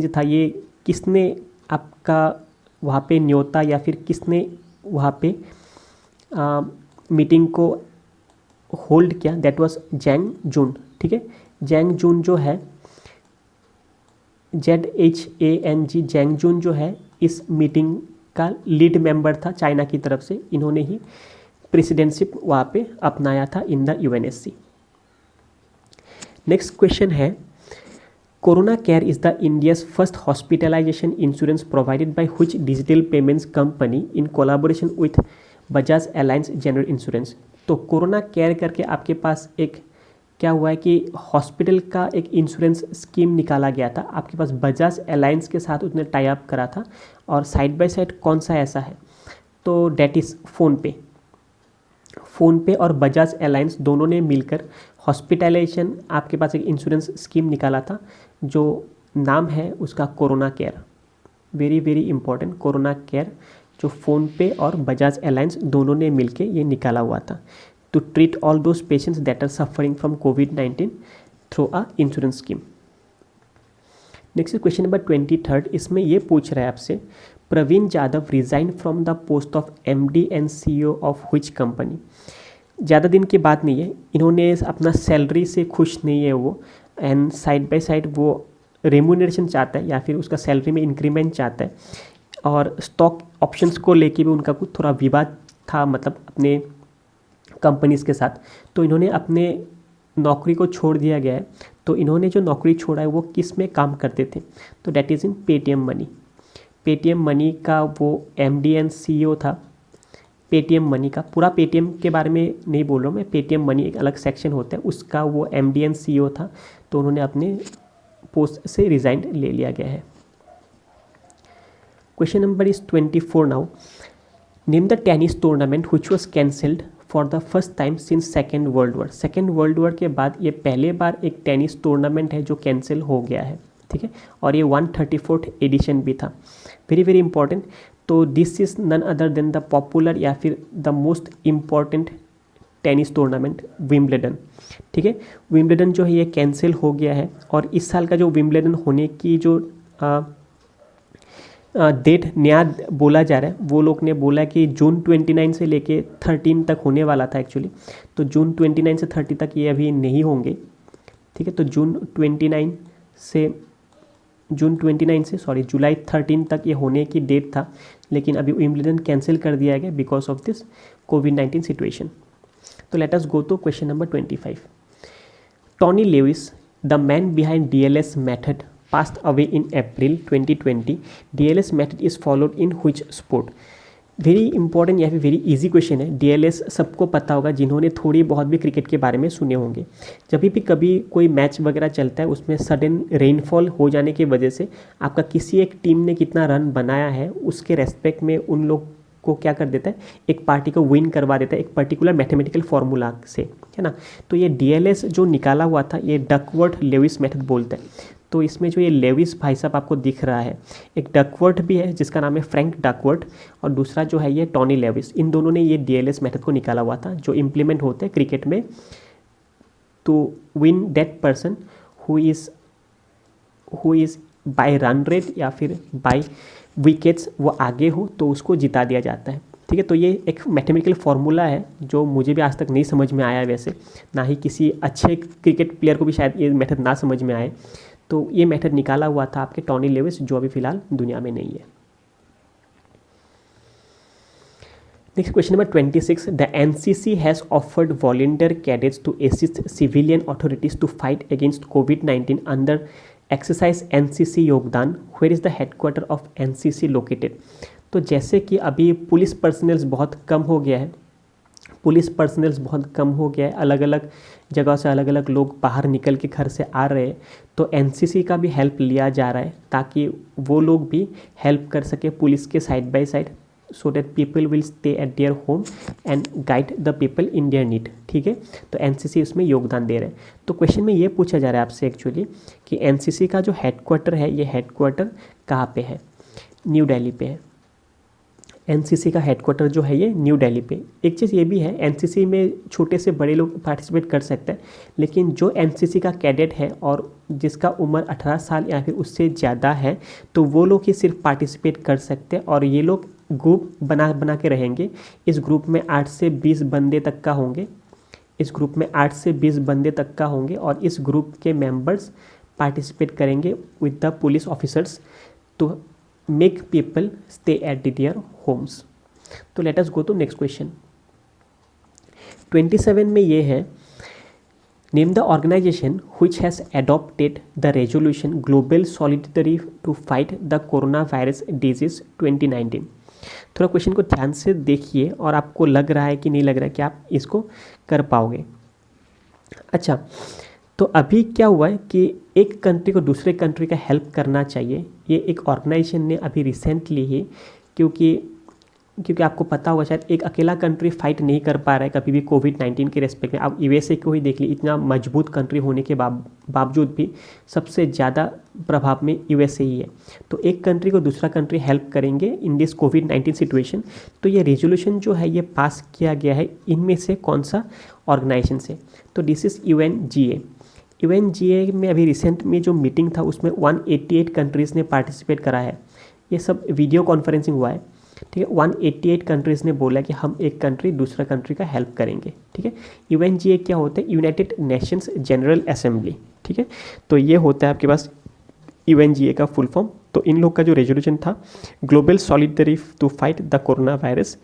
था, ये किसने आपका वहाँ पे न्योता या फिर किसने वहाँ पे मीटिंग को होल्ड किया, दैट वॉज जैंग जून। ठीक है, जैंग जून जो है ZHANG, जैंग जून जो है इस मीटिंग का लीड मेंबर था चाइना की तरफ से। इन्होंने ही प्रेसिडेंटशिप वहाँ पे अपनाया था in the UNSC. Next question है, corona care is the India's first hospitalisation insurance provided by which digital payments company in collaboration with Bajaj Allianz general insurance. तो कोरोना केयर करके आपके पास एक क्या हुआ है कि हॉस्पिटल का एक इंश्योरेंस स्कीम निकाला गया था। आपके पास बजाज एलायंस के साथ उसने टाई अप करा था, और साइड बाय साइड कौन सा ऐसा है, तो डेट इज़ फ़ोनपे और बजाज एलायंस दोनों ने मिलकर हॉस्पिटलाइजेशन आपके पास एक इंश्योरेंस स्कीम निकाला था, जो नाम है उसका corona care. Very very important, corona care जो फ़ोनपे और बजाज एलायंस दोनों ने मिलकर ये निकाला हुआ था, to treat all those patients that are suffering from COVID-19 through a insurance scheme. Next question number 23, इसमें ये पूछ रहा है आपसे, Praveen Jadhav resign from the post of MD and CEO of which company. ज़्यादा दिन की बात नहीं है, इन्होंने अपना सैलरी से खुश नहीं है वो, एंड साइड बाय साइड वो रेम्यूनरेशन चाहता है या फिर उसका सैलरी में इंक्रीमेंट चाहता है, और स्टॉक ऑप्शंस को लेके भी उनका कुछ थोड़ा विवाद था, मतलब अपने कंपनीज़ के साथ। तो इन्होंने अपने नौकरी को छोड़ दिया गया है। तो इन्होंने जो नौकरी छोड़ा है वो किस में काम करते थे, तो that is in Paytm money. Paytm money का वो MD एंड CEO था। पेटीएम मनी का पूरा पेटीएम के बारे में नहीं बोल रहा हूँ मैं, पेटीएम मनी एक अलग सेक्शन होता है, उसका वो MD एंड CEO था। तो उन्होंने अपने पोस्ट से रिज़ाइन ले लिया गया है। Question number is 24 now, name the tennis tournament which was cancelled for the first time since second world war. Second world war के बाद ये पहले बार एक टेनिस टूर्नामेंट है जो कैंसिल हो गया है, ठीक है, और ये 134th एडिशन भी था। Very very important. तो this is none other than the popular या फिर the most important tennis tournament Wimbledon, ठीक है। विंबलडन जो है ये कैंसिल हो गया है, और इस साल का जो विंबलडन होने की जो डेट नया बोला जा रहा है, वो लोग ने बोला कि जून 29 से लेके 13 तक होने वाला था एक्चुअली। तो जून 29 से 30 तक ये अभी नहीं होंगे, ठीक है। तो जून 29 से जुलाई 13 तक ये होने की डेट था, लेकिन अभी विंबलडन कैंसिल कर दिया गया बिकॉज ऑफ दिस कोविड-19 सिचुएशन। तो let us go to question number 25। Tony Lewis, the man behind DLS method, passed away in April 2020. DLS method is followed in which sport? Very important या फिर very easy question है। DLS सबको पता होगा जिन्होंने थोड़ी बहुत भी क्रिकेट के बारे में सुने होंगे। जब भी कभी कोई मैच वगैरह चलता है, उसमें सडन रेनफॉल हो जाने की वजह से आपका किसी एक टीम ने कितना रन बनाया है उसके रेस्पेक्ट में उन लोग को क्या कर देता है, एक पार्टी को विन करवा देता है एक पर्टिकुलर मैथमेटिकल फॉर्मूला से, है ना। तो ये DLS जो निकाला हुआ था ये डकवर्थ लेविस मेथड बोलता है। तो इसमें जो ये लेविस भाई साहब आपको दिख रहा है, एक डकवर्थ भी है जिसका नाम है फ्रैंक डकवर्थ, और दूसरा जो है ये टॉनी लेविस। इन दोनों ने ये DLS मेथड को निकाला हुआ था जो इम्प्लीमेंट होते हैं क्रिकेट में to win that person who is by run rate या फिर बाय विकेट्स वो आगे हो तो उसको जिता दिया जाता है, ठीक है। तो ये एक मैथमेटिकल फार्मूला है जो मुझे भी आज तक नहीं समझ में आया, वैसे ना ही किसी अच्छे क्रिकेट प्लेयर को भी शायद ये मेथड ना समझ में आए। तो ये मेथड निकाला हुआ था आपके टॉनी लेविस, जो अभी फिलहाल दुनिया में नहीं है। Next question number 26। The NCC has offered volunteer cadets to assist civilian authorities to fight against कोविड-19 under exercise NCC Yogdan. Where is the headquarter of NCC located? तो जैसे कि अभी पुलिस पर्सनल्स बहुत कम हो गया है, अलग अलग जगह से अलग अलग लोग बाहर निकल के घर से आ रहे हैं, तो NCC का भी हेल्प लिया जा रहा है ताकि वो लोग भी हेल्प कर सके पुलिस के side by side, so that people will stay at their home and guide the people in their need, ठीक है। तो NCC उसमें योगदान दे रहे हैं। तो क्वेश्चन में ये पूछा जा रहा है आपसे एक्चुअली कि NCC का जो हेडक्वार्टर है, ये हेडक्वार्टर कहाँ पे है? न्यू दिल्ली पे है। NCC का हेडक्वार्टर जो है ये न्यू दिल्ली पे। एक चीज़ ये भी है, NCC में छोटे से बड़े लोग पार्टिसिपेट कर सकते हैं, लेकिन जो NCC का कैडेट है और जिसका उम्र 18 साल या फिर उससे ज़्यादा है, तो वो लोग ही सिर्फ पार्टिसिपेट कर सकते हैं, और ये लोग ग्रुप बना के रहेंगे। इस ग्रुप में 8 से 20 बंदे तक का होंगे, और इस ग्रुप के मेंबर्स पार्टिसिपेट करेंगे with the police officers to make people stay at their homes. तो let us go to next question. 27 में ये है, name the organisation which has adopted the resolution global solidarity to fight the corona virus disease 2019। थोड़ा question को ध्यान से देखिए और आपको लग रहा है कि नहीं लग रहा है कि आप इसको कर पाओगे। अच्छा, तो अभी क्या हुआ है कि एक कंट्री को दूसरे कंट्री का हेल्प करना चाहिए, ये एक ऑर्गेनाइजेशन ने अभी रिसेंटली ही, क्योंकि आपको पता होगा शायद एक अकेला कंट्री फाइट नहीं कर पा रहा है कभी भी कोविड-19 के रेस्पेक्ट में। आप USA को ही देख लीजिए, इतना मजबूत कंट्री होने के बावजूद भी सबसे ज़्यादा प्रभाव में USA ही है। तो एक कंट्री को दूसरा कंट्री हेल्प करेंगे इन दिस कोविड-19 सिचुएशन। तो ये रेजोल्यूशन जो है ये पास किया गया है, इनमें से कौन सा ऑर्गेनाइजेशन से? तो दिस इज़ UNGA में अभी रिसेंट में जो मीटिंग था उसमें 188 कंट्रीज़ ने पार्टिसिपेट करा है। ये सब वीडियो कॉन्फ्रेंसिंग हुआ है, ठीक है। 188 कंट्रीज़ ने बोला कि हम एक कंट्री दूसरा कंट्री का हेल्प करेंगे, ठीक है। UNGA क्या होता है? यूनाइटेड नेशंस जनरल असेंबली, ठीक है। तो ये होता है आपके पास UNGA का फुल फॉर्म। तो इन लोग का जो रेजोल्यूशन था, global solidarity to fight the corona virus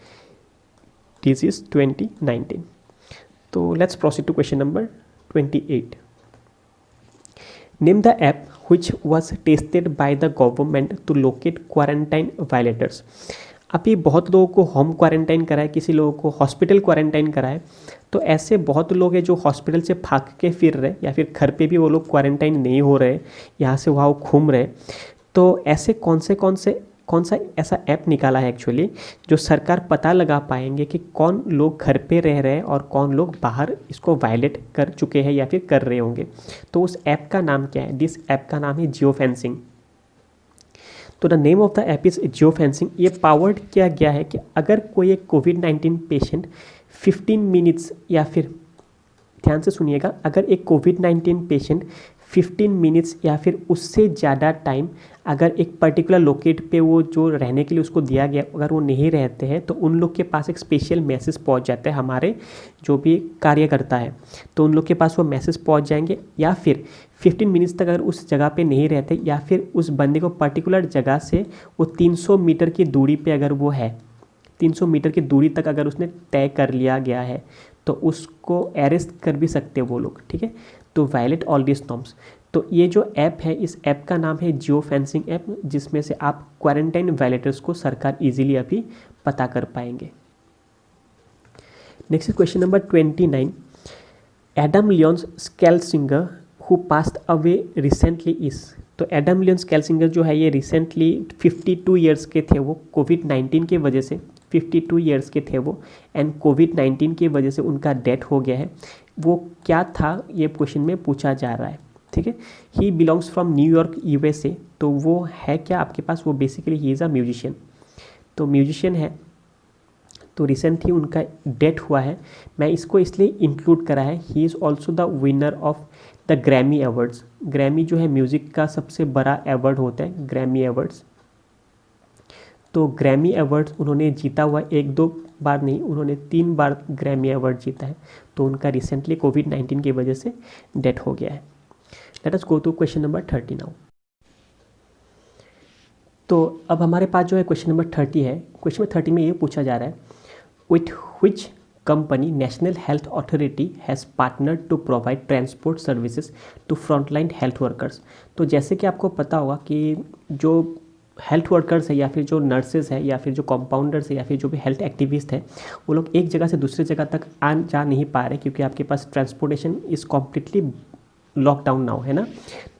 disease 2019। तो let's proceed to question number 28। Name the app which was tested by the government to locate quarantine violators। अभी बहुत लोगों को होम क्वारंटाइन करा है, किसी लोगों को हॉस्पिटल क्वारंटाइन करा है। तो ऐसे बहुत लोग हैं जो हॉस्पिटल से भाग के फिर रहे, या फिर घर पे भी वो लोग क्वारंटाइन नहीं हो रहे, यहाँ से वहाँ घूम रहे। तो ऐसे कौन से कौन सा ऐसा ऐप निकाला है एक्चुअली जो सरकार पता लगा पाएंगे कि कौन लोग घर पे रह रहे हैं और कौन लोग बाहर इसको वायलेट कर चुके हैं या फिर कर रहे होंगे। तो उस ऐप का नाम क्या है? दिस ऐप का नाम है जियो फेंसिंग। तो the name of the app is geo fencing. ये पावर्ड किया गया है कि अगर कोई एक कोविड-19 पेशेंट 15 मिनट्स या फिर, ध्यान से सुनिएगा, अगर एक कोविड-19 पेशेंट 15 मिनट्स या फिर उससे ज़्यादा टाइम अगर एक पर्टिकुलर लोकेट पे वो जो रहने के लिए उसको दिया गया अगर वो नहीं रहते हैं तो उन लोग के पास एक स्पेशल मैसेज पहुंच जाता है, हमारे जो भी कार्यकर्ता है तो उन लोग के पास वो मैसेज पहुंच जाएंगे। या फिर 15 मिनट्स तक अगर उस जगह पे नहीं रहते या फिर उस बंदे को पर्टिकुलर जगह से वो 300 मीटर की दूरी पे अगर वो है, 300 मीटर की दूरी तक अगर उसने तय कर लिया गया है तो उसको अरेस्ट कर भी सकते हैं वो लोग, ठीक है। तो वायलेट ऑल दिस नॉर्म्स। तो ये जो ऐप है, इस ऐप का नाम है जियो फेंसिंग ऐप, जिसमें से आप क्वारंटाइन वायलेटर्स को सरकार इजीली अभी पता कर पाएंगे। Next question number 29। Adam Leon Schlesinger who passed away recently is. तो एडम लियोन स्केल्सिंगर जो है ये रिसेंटली 52 ईयर्स के थे, वो कोविड-19 की वजह से 52 ईयर्स के थे वो, एंड कोविड-19 की वजह से उनका डेथ हो गया है। वो क्या था ये क्वेश्चन में पूछा जा रहा है, ठीक है। He belongs from New York USA. तो वो है क्या आपके पास? वो basically he is a musician. तो म्यूजिशियन है, तो रिसेंटली उनका डेथ हुआ है। मैं इसको इसलिए इंक्लूड करा है, he is also the winner of the Grammy awards. Grammy जो है म्यूज़िक का सबसे बड़ा अवार्ड होता है, ग्रैमी अवार्ड्स। तो ग्रैमी अवार्ड्स उन्होंने जीता हुआ, एक दो बार नहीं, उन्होंने 3 बार ग्रैमी अवार्ड जीता है। तो उनका रिसेंटली कोविड-19 की वजह से डेथ हो गया है। Let us go to question number 30 now. तो अब हमारे पास जो है क्वेश्चन नंबर 30 है। क्वेश्चन नंबर 30 में ये पूछा जा रहा है, with which company National Health Authority has partnered to provide transport services to frontline health workers. तो जैसे कि आपको पता होगा कि जो हेल्थ वर्कर्स है या फिर जो नर्सेज है या फिर जो कंपाउंडर्स है या फिर जो भी हेल्थ एक्टिविस्ट है, वो लोग एक जगह से दूसरी जगह तक आ जा नहीं पा रहे क्योंकि आपके पास transportation is completely lockdown now, है ना।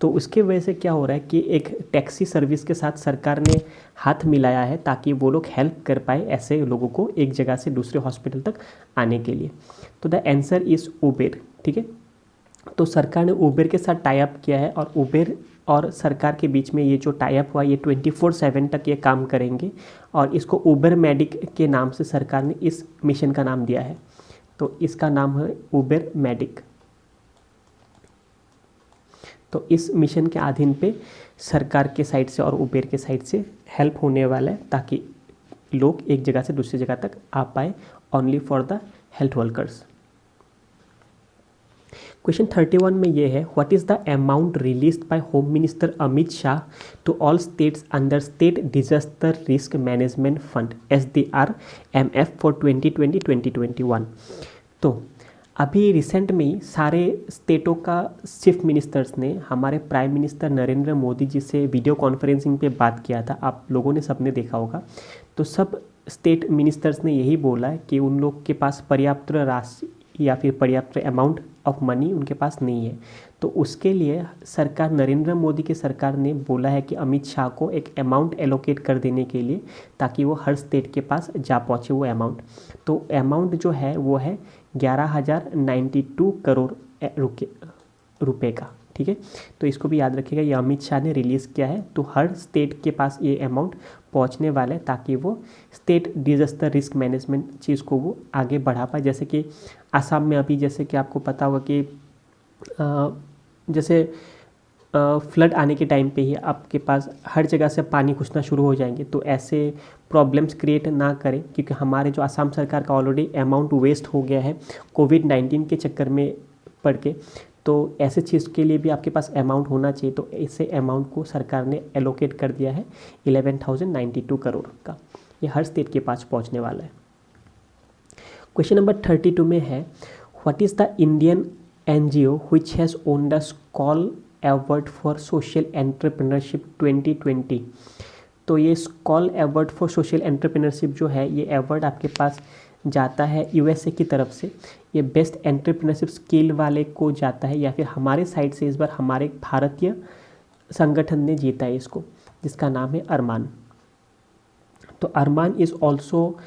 तो उसके वजह से क्या हो रहा है कि एक टैक्सी सर्विस के साथ सरकार ने हाथ मिलाया है ताकि वो लोग हेल्प कर पाए ऐसे लोगों को एक जगह से दूसरे हॉस्पिटल तक आने के लिए। तो द आंसर इज़ उबेर, ठीक है। तो सरकार ने उबेर के साथ टाई अप किया है और उबेर और सरकार के बीच में ये जो टाई अप हुआ ये 24/7 तक ये काम करेंगे और इसको उबर मेडिक के नाम से सरकार ने इस मिशन का नाम दिया है। तो इसका नाम है उबर मेडिक। तो इस मिशन के अधीन पे सरकार के साइड से और उबेर के साइड से हेल्प होने वाला है ताकि लोग एक जगह से दूसरी जगह तक आ पाए, only for the health workers. Question 31 में ये है, what is the amount released by home minister Amit Shah to all states under state disaster risk management fund SDRMF for 2020-2021। तो अभी रिसेंट में ही सारे स्टेटों का चीफ मिनिस्टर्स ने हमारे प्राइम मिनिस्टर नरेंद्र मोदी जी से वीडियो कॉन्फ्रेंसिंग पे बात किया था, आप लोगों ने सबने देखा होगा। तो सब स्टेट मिनिस्टर्स ने यही बोला है कि उन लोग के पास पर्याप्त राशि या फिर पर्याप्त अमाउंट ऑफ मनी उनके पास नहीं है। तो उसके लिए सरकार, नरेंद्र मोदी की सरकार ने बोला है कि अमित शाह को एक अमाउंट एलोकेट कर देने के लिए ताकि वो हर स्टेट के पास जा पहुँचे वो अमाउंट। तो अमाउंट जो है वो है 11,092 करोड़ रुपए का, ठीक है। तो इसको भी याद रखिएगा, ये अमित शाह ने रिलीज़ किया है। तो हर स्टेट के पास ये अमाउंट पहुंचने वाला है ताकि वो स्टेट डिजास्टर रिस्क मैनेजमेंट चीज़ को वो आगे बढ़ा पाए। जैसे कि आसाम में अभी जैसे कि आपको पता होगा कि जैसे फ्लड आने के टाइम पे ही आपके पास हर जगह से पानी घुसना शुरू हो जाएंगे। तो ऐसे प्रॉब्लम्स क्रिएट ना करें क्योंकि हमारे जो असम सरकार का ऑलरेडी अमाउंट वेस्ट हो गया है कोविड-19 के चक्कर में पड़ के। तो ऐसे चीज़ के लिए भी आपके पास अमाउंट होना चाहिए। तो ऐसे अमाउंट को सरकार ने एलोकेट कर दिया है 11,092 करोड़ का, ये हर स्टेट के पास पहुंचने वाला है। क्वेश्चन नंबर 32 में है, what is the Indian NGO which has won the SKOL Award for Social Entrepreneurship 2020। तो ये SKOL Award for Social Entrepreneurship जो है, ये अवार्ड आपके पास जाता है USA की तरफ से। ये बेस्ट एंटरप्रेन्योरशिप स्किल वाले को जाता है या फिर हमारे साइड से इस बार हमारे भारतीय संगठन ने जीता है इसको, जिसका नाम है अरमान। तो अरमान इज़ ऑल्सो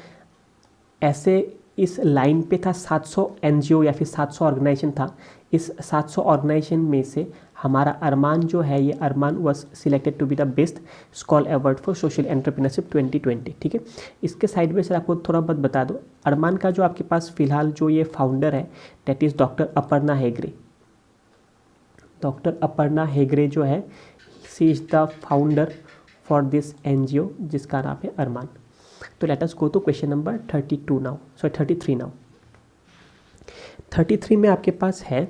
ऐसे इस लाइन पे था 700 एनजीओ या फिर 700 ऑर्गेनाइजेशन था। इस 700 ऑर्गेनाइजेशन में से हमारा अरमान जो है, ये Armaan was selected to be the best Skoll award for social entrepreneurship 2020। ठीक है, इसके साइड में सर आपको थोड़ा बहुत बता दो, अरमान का जो आपके पास फिलहाल जो ये फाउंडर है that is doctor Aparna Hegde. Doctor Aparna Hegde जो है, she is the founder for this NGO जिसका नाम है अरमान। तो let us go to question number 33 now. 33 में आपके पास है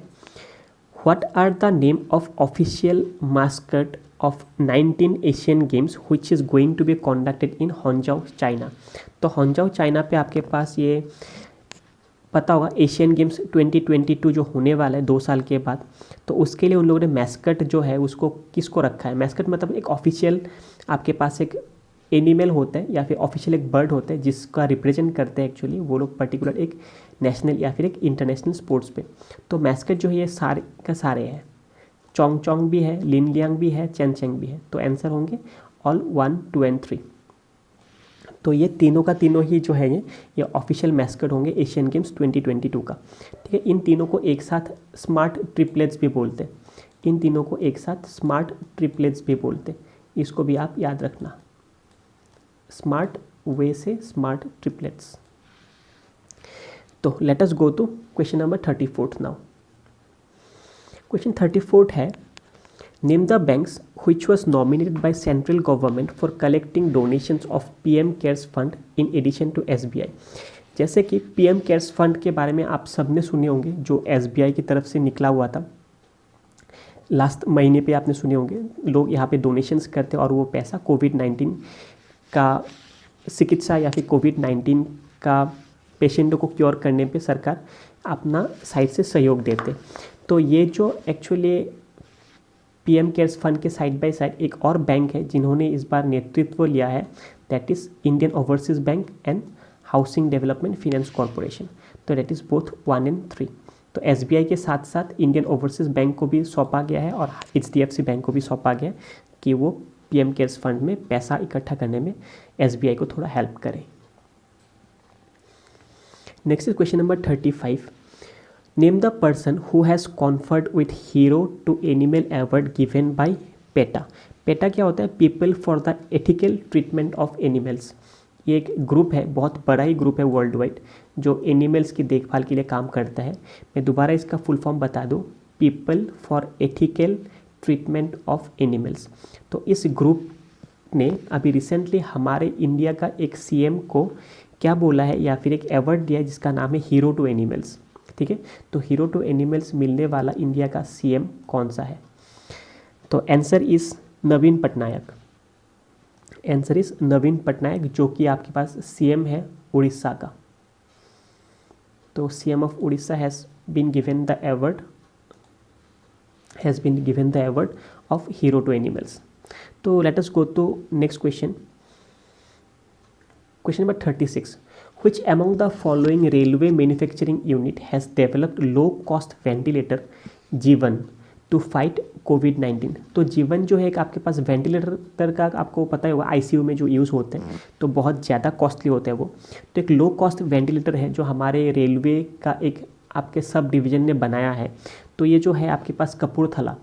what are the name of official mascot of 19 Asian games which is going to be conducted in Hangzhou China. तो Hangzhou China पे आपके पास ये पता होगा एशियन गेम्स 2022 जो होने वाला है 2 साल के बाद, तो उसके लिए उन लोगों ने मैस्कट जो है उसको किसको रखा है। मैस्कट मतलब एक ऑफिशियल आपके पास एक एनिमल होता है या फिर ऑफिशियल एक बर्ड होता है जिसका रिप्रेजेंट करते हैं एक्चुअली वो लोग पर्टिकुलर एक नेशनल या फिर एक इंटरनेशनल स्पोर्ट्स पे। तो मैस्कट जो है ये सारे का सारे हैं, चोंग चोंग भी है, लिन लियांग भी है, चेन चेंग भी है। तो आंसर होंगे ऑल 1, 2 एंड 3। तो ये तीनों का तीनों ही जो है ये ऑफिशियल मैस्कट होंगे एशियन गेम्स 2022 का। ठीक है, इन तीनों को एक साथ स्मार्ट ट्रिपलेट्स भी बोलते हैं। इन तीनों को एक साथ स्मार्ट ट्रिपलेट्स भी बोलते हैं, इसको भी आप याद रखना। स्मार्ट वे से स्मार्ट ट्रिपलेट्स। तो let us go to question number 34 now. Question 34 है name the banks which was nominated by central government for collecting donations of PM cares fund in addition to SBI. जैसे कि PM cares fund के बारे में आप सबने सुने होंगे, जो एसबीआई की तरफ से निकला हुआ था लास्ट महीने पे, आपने सुने होंगे। लोग यहाँ पे डोनेशंस करते और वो पैसा कोविड-19 का चिकित्सा या फिर कोविड-19 का पेशेंटों को क्योर करने पे सरकार अपना साइड से सहयोग देते। तो ये जो एक्चुअली पीएम केयर्स फंड के साइड बाय साइड एक और बैंक है जिन्होंने इस बार नेतृत्व लिया है, that is Indian overseas bank and housing development finance corporation. तो दैट इज़ बोथ 1 एंड 3। तो एसबीआई के साथ साथ इंडियन ओवरसीज़ बैंक को भी सौंपा गया है और एचडीएफसी बैंक को भी सौंपा गया है कि वो पीएम केयर्स फंड में पैसा इकट्ठा करने में एसबीआई को थोड़ा हेल्प करें। Next is question number 35। Name the person who has conferred with hero to animal award given by PETA. PETA क्या होता है? People for the ethical treatment of animals. ये एक ग्रुप है, बहुत बड़ा ही ग्रुप है वर्ल्ड वाइड, जो एनिमल्स की देखभाल के लिए काम करता है। मैं दोबारा इसका फुल फॉर्म बता दूँ, people for ethical treatment of animals. तो इस ग्रुप ने अभी रिसेंटली हमारे इंडिया का एक सीएम को क्या बोला है या फिर एक अवार्ड दिया है जिसका नाम है हीरो टू एनिमल्स। ठीक है, तो हीरो टू एनिमल्स मिलने वाला इंडिया का सीएम कौन सा है? तो answer is Naveen Patnaik. Answer is Naveen Patnaik, जो कि आपके पास सीएम है उड़ीसा का। तो CM of Orissa has been given the award of hero to animals. तो let us go to next question. Question number 36। Which among the following railway manufacturing unit has developed low cost ventilator जीवन to fight COVID-19? तो जीवन जो है एक आपके पास ventilator का आपको पता ही होगा, आईसीयू में जो यूज़ होते हैं, तो बहुत ज़्यादा कॉस्टली होते हैं वो। तो एक लो कॉस्ट वेंटिलेटर है जो हमारे रेलवे का एक आपके सब डिवीज़न ने बनाया है। तो ये जो है आपके पास कपूरथला,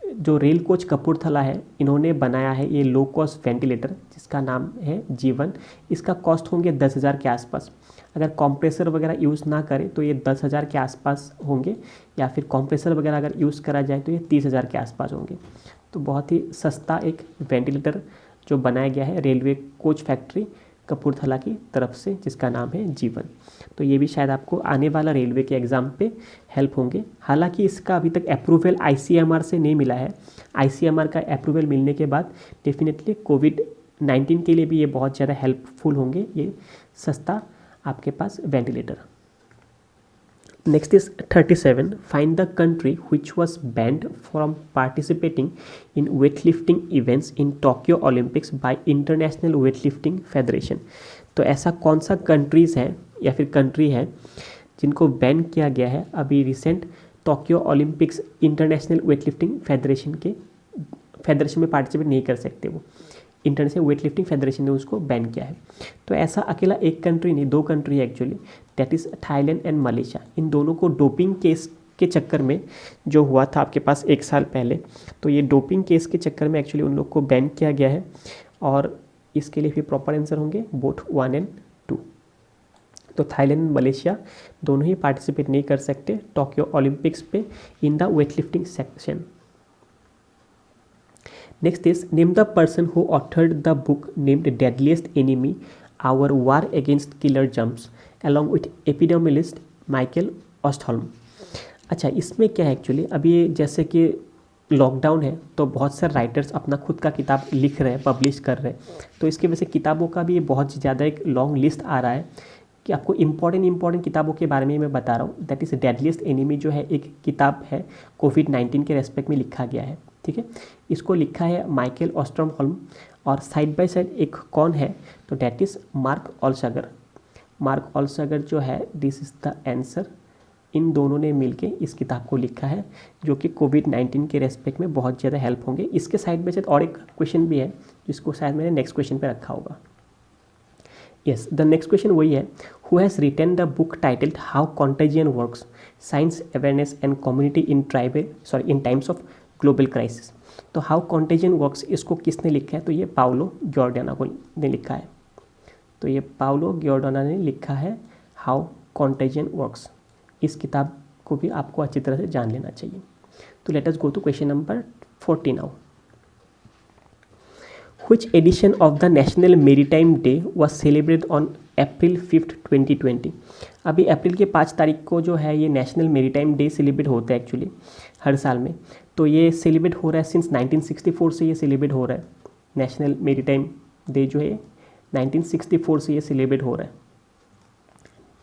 जो रेल कोच कपूरथला है, इन्होंने बनाया है ये लो कॉस्ट वेंटिलेटर जिसका नाम है जीवन। इसका कॉस्ट होंगे 10,000 के आसपास। अगर कंप्रेसर वगैरह यूज़ ना करें तो ये 10,000 के आसपास होंगे, या फिर कंप्रेसर वगैरह अगर यूज़ करा जाए तो ये 30,000 के आसपास होंगे। तो बहुत ही सस्ता एक वेंटिलेटर जो बनाया गया है रेलवे कोच फैक्ट्री कपूरथला की तरफ से, जिसका नाम है जीवन। तो ये भी शायद आपको आने वाला रेलवे के एग्ज़ाम पे हेल्प होंगे। हालांकि इसका अभी तक अप्रूवल आईसीएमआर से नहीं मिला है। आईसीएमआर का अप्रूवल मिलने के बाद डेफिनेटली कोविड-19 के लिए भी ये बहुत ज़्यादा हेल्पफुल होंगे ये सस्ता आपके पास ventilator. Next is 37। Find the country which was banned from participating in weightlifting events in Tokyo Olympics by International Weightlifting Federation. तो ऐसा कौन सा कंट्रीज़ है या फिर कंट्री है जिनको बैन किया गया है अभी recent Tokyo Olympics international Weightlifting federation में पार्टिसिपेट नहीं कर सकते वो। इंटरनेशनल वेट लिफ्टिंग फेडरेशन ने उसको बैन किया है। तो ऐसा अकेला एक कंट्री नहीं, 2 कंट्री है actually, that is Thailand and Malaysia. इन दोनों को डोपिंग केस के चक्कर में जो हुआ था आपके पास 1 साल पहले, तो ये डोपिंग केस के चक्कर में एक्चुअली उन लोग को बैन किया गया है। और इसके लिए भी प्रॉपर आंसर होंगे बोथ 1 एंड 2। तो थाईलैंड मलेशिया दोनों ही पार्टिसिपेट नहीं कर सकते टोक्यो ओलंपिक्स पे in the weight lifting section. Next is name the person who authored the book named deadliest enemy our war against killer germs along with epidemiologist Michael Osterholm. अच्छा, इसमें क्या है actually, अभी जैसे कि लॉकडाउन है तो बहुत सारे राइटर्स अपना खुद का किताब लिख रहे हैं, पब्लिश कर रहे हैं, तो इसकी वजह से किताबों का भी बहुत ज़्यादा एक लॉन्ग लिस्ट आ रहा है कि आपको इंपॉर्टेंट किताबों के बारे में मैं बता रहा हूँ। दैट इज़ डेडलीस्ट एनिमी जो है एक किताब है, कोविड-19 के रेस्पेक्ट में लिखा गया है, ठीक है। इसको लिखा है माइकल ऑस्टरहोल्म, और साइड बाय साइड एक कौन है, तो डैट इज़ मार्क ऑल्सगर। मार्क ऑल्सगर जो है, दिस इज़ द आंसर। इन दोनों ने मिलके इस किताब को लिखा है जो कि कोविड-19 के रेस्पेक्ट में बहुत ज़्यादा हेल्प होंगे। इसके साइड बाय साइड और एक क्वेश्चन भी है जिसको शायद मैंने नेक्स्ट क्वेश्चन पे रखा होगा। यस, द नेक्स्ट क्वेश्चन वही है, who has written the book titled how contagion works, science awareness and community in in times of global crisis. तो हाउ कॉन्टेजियन वर्क्स इसको किसने लिखा है, तो ये पाउलो गियोर्डानो ने लिखा है। तो ये पाउलो गियोर्डानो ने लिखा है हाउ कॉन्टेजियन वर्क्स। इस किताब को भी आपको अच्छी तरह से जान लेना चाहिए। तो let us go to question number 40 now. Which edition of the National Maritime Day was celebrated on April 5th, 2020? अभी अप्रैल के 5 तारीख को जो है ये नेशनल मेरीटाइम डे सेलिब्रेट होता है एक्चुअली हर साल में। तो ये सेलिब्रेट हो रहा है सिंस 1964 से ये सेलिब्रेट हो रहा है। नेशनल मेरीटाइम डे जो है 1964 से ये सेलिब्रेट हो रहा है,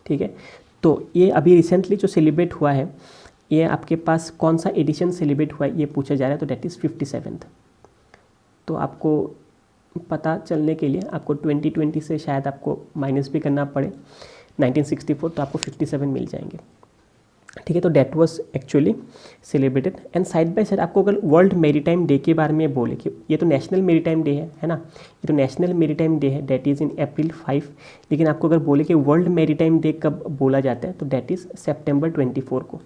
ठीक है। तो ये अभी रिसेंटली जो सेलिब्रेट हुआ है, ये आपके पास कौन सा एडिशन सेलिब्रेट हुआ है ये पूछा जा रहा है, तो डेट इज़ 57th। तो आपको पता चलने के लिए आपको 2020 से शायद आपको माइनस भी करना पड़े 1964, तो आपको 57 मिल जाएंगे, ठीक है। तो date was actually celebrated. And side by side आपको अगर वर्ल्ड मेरीटाइम डे के बारे में बोले कि ये तो नेशनल मेरीटाइम डे है ना, ये तो नेशनल मेरीटाइम डे है, डेट इज़ इन अप्रैल 5। लेकिन आपको अगर बोले कि वर्ल्ड मेरीटाइम डे कब बोला जाता है, तो डेट इज़ सितंबर 24 को।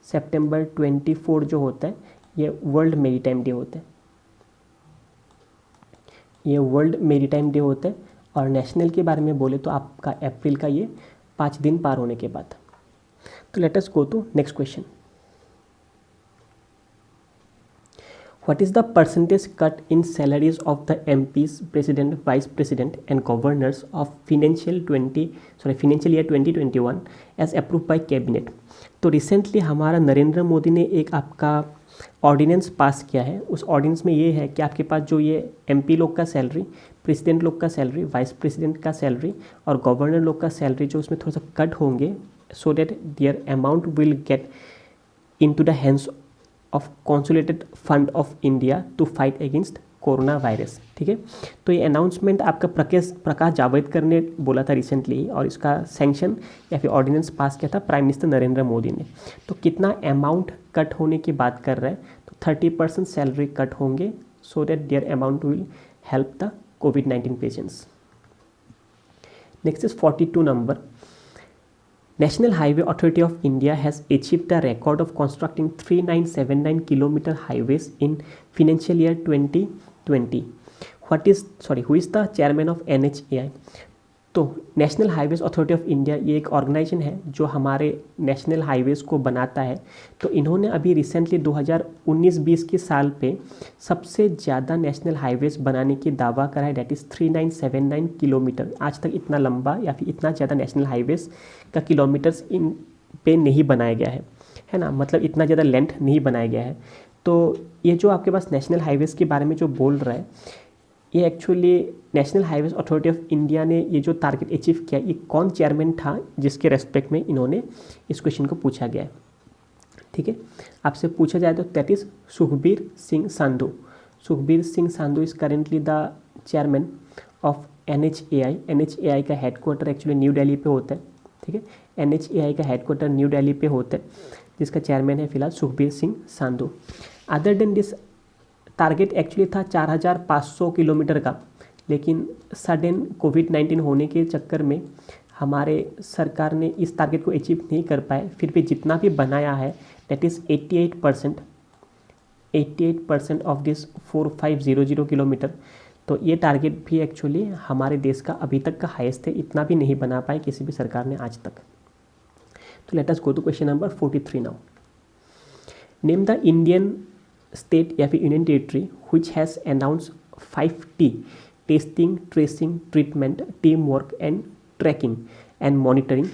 सितंबर 24 जो होता है ये वर्ल्ड मेरीटाइम डे होता है, ये वर्ल्ड मेरीटाइम डे होता है। और नेशनल के बारे में बोले तो आपका अप्रैल का ये 5 दिन पार होने के बाद। तो let us go to next question. What is the percentage cut in salaries of the MPs, president, vice president and governors of financial year 2021 as approve by cabinet. तो रिसेंटली हमारा नरेंद्र मोदी ने एक आपका ऑर्डिनेंस पास किया है। उस ऑर्डिनेंस में ये है कि आपके पास जो ये एमपी लोग का सैलरी, प्रेसिडेंट लोग का सैलरी, वाइस प्रेसिडेंट का सैलरी और गवर्नर लोग का सैलरी जो उसमें थोड़ा सा कट होंगे, so that their amount will get into the hands of consolidated fund of India to fight against corona virus, ठीक है। तो ये अनाउंसमेंट आपका प्रकाश जावड़ेकर ने बोला था रिसेंटली, और इसका सैंक्शन या फिर ऑर्डिनेंस पास किया था प्राइम मिनिस्टर नरेंद्र मोदी ने। तो कितना अमाउंट कट होने की बात कर रहे हैं, तो 30% सैलरी कट होंगे, so that their amount will help the covid patients. Next is 42 number. National Highway Authority of India has achieved the record of constructing 3979 kilometer highways in financial year 2020. Who is the chairman of NHAI? तो national highways authority of India ये एक organisation है जो हमारे national highways को बनाता है। तो इन्होंने अभी रिसेंटली 2019-20 के साल पे सबसे ज़्यादा नेशनल हाईवेज़ बनाने की दावा करा है, डेट इज़ 3979 किलोमीटर। आज तक इतना लंबा या फिर इतना ज़्यादा नेशनल हाईवेज़ का किलोमीटर्स इन पे नहीं बनाया गया है ना, मतलब इतना ज़्यादा लेंथ नहीं बनाया गया है। तो ये जो आपके पास नेशनल हाईवेज़ के बारे में जो बोल रहा है, ये actually national highways authority of India ने ये जो टारगेट अचीव किया, ये कौन चेयरमैन था जिसके रेस्पेक्ट में इन्होंने इस क्वेश्चन को पूछा गया है, ठीक है। आपसे पूछा जाए तो that is Sukhbir Singh Sandhu. Sukhbir Singh Sandhu is currently the chairman of NHAI। NHAI का हेडक्वार्टर एक्चुअली न्यू दिल्ली पे होता है, ठीक है। NHAI का हेडक्वार्टर न्यू दिल्ली पे होता है, जिसका चेयरमैन है फिलहाल Sukhbir Singh Sandhu. Other than this target actually था 4,500 किलोमीटर का, लेकिन सडन कोविड-19 होने के चक्कर में हमारे सरकार ने इस टारगेट को अचीव नहीं कर पाए। फिर भी जितना भी बनाया है that is 88% of this 4500 kilometre. तो ये टारगेट भी एक्चुअली हमारे देश का अभी तक का हाईएस्ट है, इतना भी नहीं बना पाए किसी भी सरकार ने आज तक। तो let us go to question number 43 now. Name the Indian state या फिर union territory which has announce 5T testing, tracing, treatment, team work and tracking and monitoring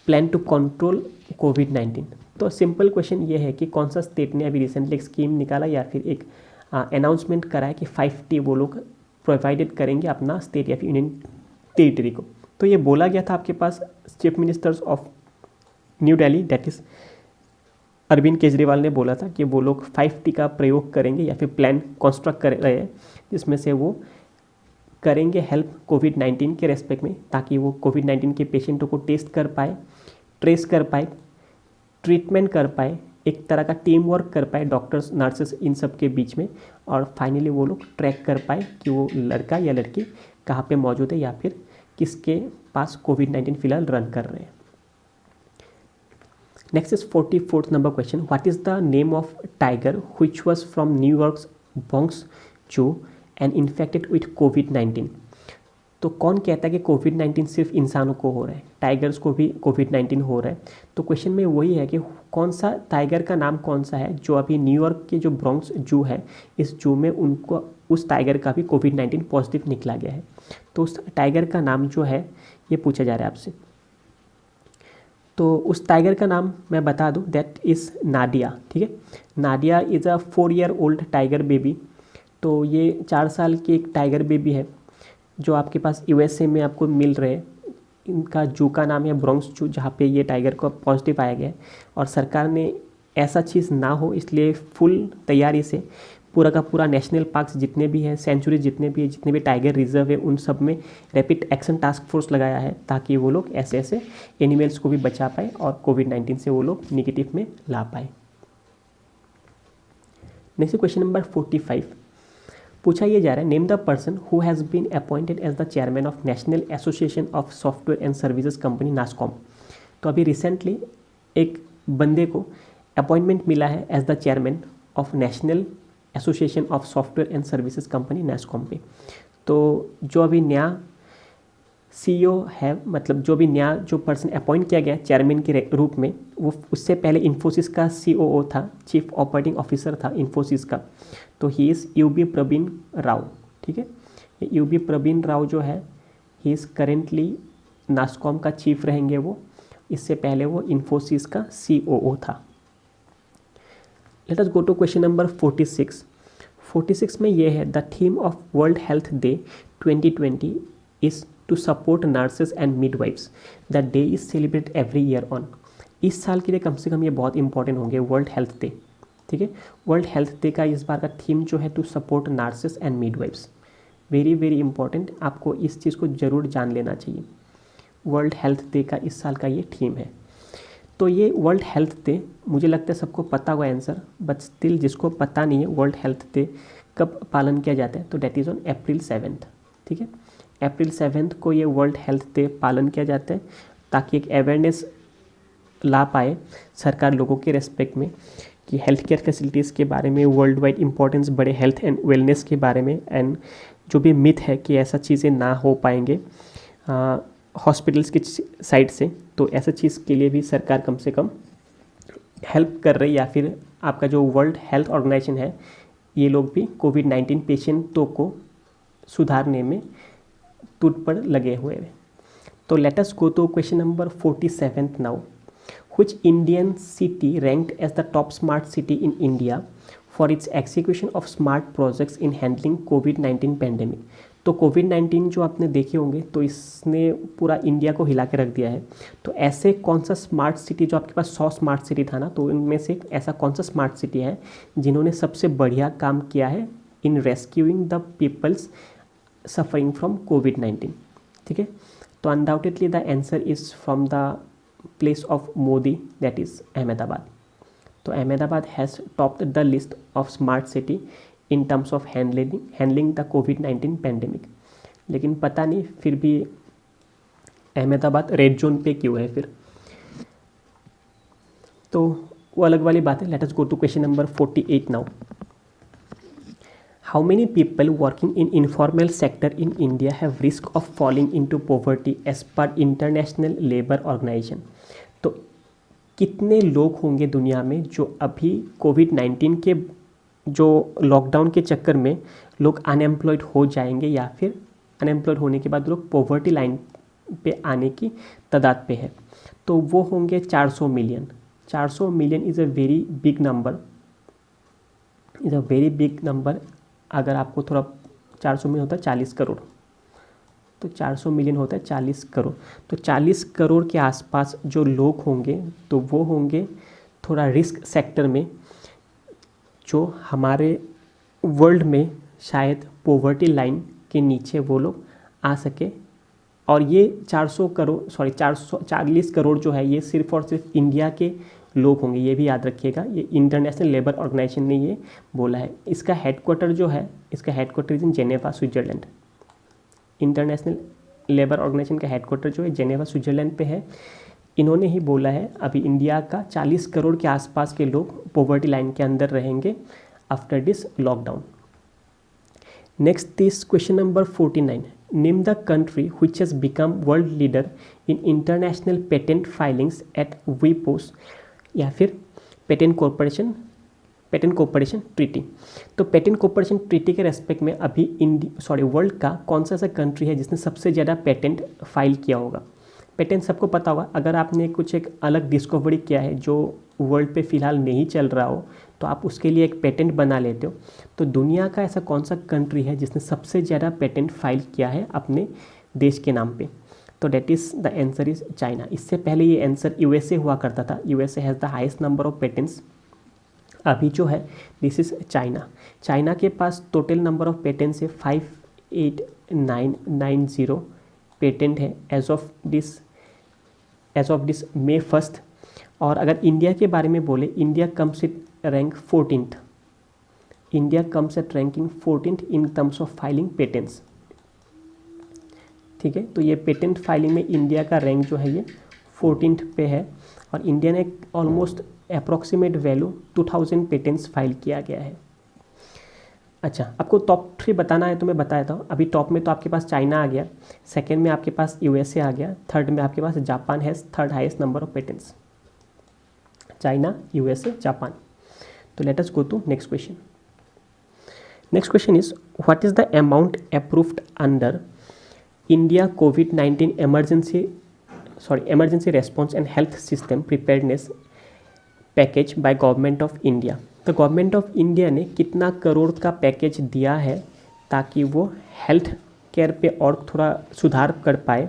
plan to control कोविड-19। तो सिंपल क्वेश्चन ये है कि कौन सा state ने अभी रिसेंटली एक स्कीम निकाला या फिर एक अनाउंसमेंट करा है कि 5T वो लोग प्रोवाइडेड करेंगे अपना स्टेट या फिर यूनियन टेरिटरी को। तो ये बोला गया था आपके पास chief ministers of new Delhi that is Arvind Kejriwal ने बोला था कि वो लोग 5T का प्रयोग करेंगे या फिर प्लान कंस्ट्रक्ट कर रहे हैं, जिसमें से वो करेंगे हेल्प कोविड-19 के रेस्पेक्ट में, ताकि वो कोविड-19 के पेशेंटों को टेस्ट कर पाए, ट्रेस कर पाए, ट्रीटमेंट कर पाए, एक तरह का टीम वर्क कर पाए डॉक्टर्स, नर्सेस इन सब के बीच में, और फाइनली वो लोग ट्रैक कर पाए कि वो लड़का या लड़की कहाँ पे मौजूद है या फिर किसके पास कोविड-19 फिलहाल रन कर रहे हैं। Next is 44th number question. What is the name of tiger which was from New York Bronx zoo and infected with कोविड-19। तो कौन कहता है कि कोविड-19 सिर्फ इंसानों को हो रहा है, टाइगर्स को भी कोविड-19 हो रहा है। तो क्वेश्चन में वही है कि कौन सा टाइगर का नाम कौन सा है जो अभी न्यूयॉर्क के जो ब्रॉन्क्स जू है, इस जू में उनको उस टाइगर का भी कोविड-19 पॉजिटिव निकला गया है। तो उस टाइगर का नाम जो है ये पूछा जा रहा है आपसे। तो उस टाइगर का नाम मैं बता दूं, दैट इज़ नाडिया। ठीक है, Nadia is a 4 year old tiger baby. तो ये 4 साल की एक टाइगर बेबी है जो आपके पास USA में आपको मिल रहे हैं। इनका जू का नाम है ब्रॉन्क्स जू, जहाँ पे ये टाइगर को पॉजिटिव पाया गया है। और सरकार ने ऐसा चीज़ ना हो इसलिए फुल तैयारी से पूरा का पूरा नेशनल पार्क्स जितने भी हैं, सेंचुरी जितने भी हैं, जितने भी टाइगर रिजर्व है, उन सब में रैपिड एक्शन टास्क फोर्स लगाया है, ताकि वो लोग ऐसे ऐसे एनिमल्स को भी बचा पाए और कोविड-19 से वो लोग निगेटिव में ला पाए। नेक्स्ट क्वेश्चन नंबर 45 पूछा ये जा रहा है, name the person who has been appointed as the chairman of national association of software and services company NASSCOM. तो अभी रिसेंटली एक बंदे को अपॉइंटमेंट मिला है as the chairman of national association of software and services company NASSCOM पे। तो जो अभी नया CEO है, मतलब जो भी नया जो पर्सन अपॉइंट किया गया चेयरमैन के रूप में, वो उससे पहले इन्फोसिस का COO था, चीफ ऑपरेटिंग ऑफिसर था इन्फोसिस का। तो he is UB Praveen Rao. ठीक है, ये UB प्रवीण राव जो है ही इज़ करेंटली नासकॉम का चीफ रहेंगे वो। इससे पहले वो इन्फोसिस का COO था। Let us go to question number 46। 46 में ये है, the theme of world health day 2020 is to support nurses and midwifes. The day is celebrate every year on. इस साल के लिए कम से कम ये बहुत इंपॉर्टेंट होंगे, वर्ल्ड हेल्थ डे। ठीक है, वर्ल्ड हेल्थ डे का इस बार का थीम जो है to support nurses and midwifes, very very important, आपको इस चीज़ को ज़रूर जान लेना चाहिए। वर्ल्ड हेल्थ डे का इस साल का ये थीम है। तो ये वर्ल्ड हेल्थ डे मुझे लगता है सबको पता हुआ आंसर, बट स्टिल जिसको पता नहीं है वर्ल्ड हेल्थ डे कब पालन किया जाता है, तो that is on April 7th। ठीक है, April 7th को ये वर्ल्ड हेल्थ डे पालन किया जाता है, ताकि एक अवेयरनेस ला पाए सरकार लोगों के रेस्पेक्ट में कि हेल्थ केयर फैसिलिटीज़ के बारे में, वर्ल्ड वाइड इंपॉर्टेंस बड़े हेल्थ एंड वेलनेस के बारे में, एंड जो भी मिथ है कि ऐसा चीज़ें ना हो पाएंगे हॉस्पिटल्स की साइड से, तो ऐसा चीज़ के लिए भी सरकार कम से कम हेल्प कर रही, या फिर आपका जो वर्ल्ड हेल्थ ऑर्गेनाइजेशन है ये लोग भी कोविड-19 पेशेंटों को सुधारने में टूट पर लगे हुए हैं। तो let us go to question number 47 now. Which Indian city ranked as the top smart city in India for its execution of smart projects in handling कोविड-19 पेंडेमिक। तो कोविड-19 जो आपने देखे होंगे तो इसने पूरा इंडिया को हिला के रख दिया है। तो ऐसे कौन सा स्मार्ट सिटी, जो आपके पास 100 स्मार्ट सिटी था ना, तो इनमें से ऐसा कौन सा स्मार्ट सिटी है जिन्होंने सबसे बढ़िया काम किया है in rescuing the peoples suffering from कोविड-19। ठीक है, तो undoubtedly the answer is from the place of Modi, that is Ahmedabad. तो Ahmedabad has topped the list of smart city in terms of handling the कोविड-19 पैंडेमिक। लेकिन पता नहीं फिर भी अहमदाबाद रेड जोन पे क्यों है फिर, तो वो अलग वाली बात है। Let us go to question number 48 now. How many people working in informal sector in India have risk of falling into poverty as per international labour organisation. तो कितने लोग होंगे दुनिया में जो अभी कोविड-19 के जो लॉकडाउन के चक्कर में लोग अनएम्प्लॉयड हो जाएंगे या फिर अनएम्प्लॉयड होने के बाद लोग पॉवर्टी लाइन पे आने की तादाद पे है, तो वो होंगे 400 million. 400 million is a very big number. अगर आपको थोड़ा 400 मिलियन होता है 40 करोड़, तो 400 मिलियन होता है 40 करोड़। तो 40 करोड़ के आसपास जो लोग होंगे तो वो होंगे थोड़ा रिस्क सेक्टर में, जो हमारे वर्ल्ड में शायद पॉवर्टी लाइन के नीचे वो लोग आ सके। और ये 440 करोड़ जो है ये सिर्फ और सिर्फ इंडिया के लोग होंगे, ये भी याद रखिएगा। ये इंटरनेशनल लेबर ऑर्गेनाइजेशन ने ये बोला है। इसका हेडक्वार्टर जो है, इसका headquarter is in Geneva Switzerland. International labour organisation का हेडक्वार्टर जो है जेनेवा स्विट्जरलैंड पे है। इन्होंने ही बोला है अभी इंडिया का 40 करोड़ के आसपास के लोग पॉवर्टी लाइन के अंदर रहेंगे after this lockdown. Next is question number 49। Name the country which has become world leader in international patent filings at WIPO's या फिर पेटेंट कोऑपरेशन ट्रीटी। तो पेटेंट कोऑपरेशन ट्रीटी के रेस्पेक्ट में अभी वर्ल्ड का कौन सा ऐसा कंट्री है जिसने सबसे ज़्यादा पेटेंट फाइल किया होगा। पेटेंट सबको पता होगा, अगर आपने कुछ एक अलग डिस्कवरी किया है जो वर्ल्ड पे फ़िलहाल नहीं चल रहा हो तो आप उसके लिए एक पेटेंट बना लेते हो। तो दुनिया का ऐसा कौन सा कंट्री है जिसने सबसे ज़्यादा पेटेंट फाइल किया है अपने देश के नाम पे, तो that is the answer is China. इससे पहले ये आंसर यूएसए हुआ करता था। USA has the highest number of patents. अभी जो है दिस इज़ चाइना। चाइना के पास टोटल नंबर ऑफ पेटेंट्स है 58990 पेटेंट है as of this May 1st। और अगर इंडिया के बारे में बोले, India comes at rank 14th। India comes at ranking 14th in terms of filing patents. ठीक है, तो ये पेटेंट फाइलिंग में इंडिया का रैंक जो है ये 14th पे है। और इंडिया ने almost approximate value 2000 patents file किया गया है। अच्छा, आपको टॉप 3 बताना है तो मैं बता देता हूँ। अभी टॉप में तो आपके पास चाइना आ गया, सेकेंड में आपके पास यूएसए आ गया, थर्ड में आपके पास Japan has third highest number of patents. China, USA, Japan. तो let us go to next question. Next question is what is the amount approved under India कोविड-19 emergency response and health system preparedness package by government of India. तो government of India ने कितना करोड़ का package दिया है ताकि वो health care पे और थोड़ा सुधार कर पाए।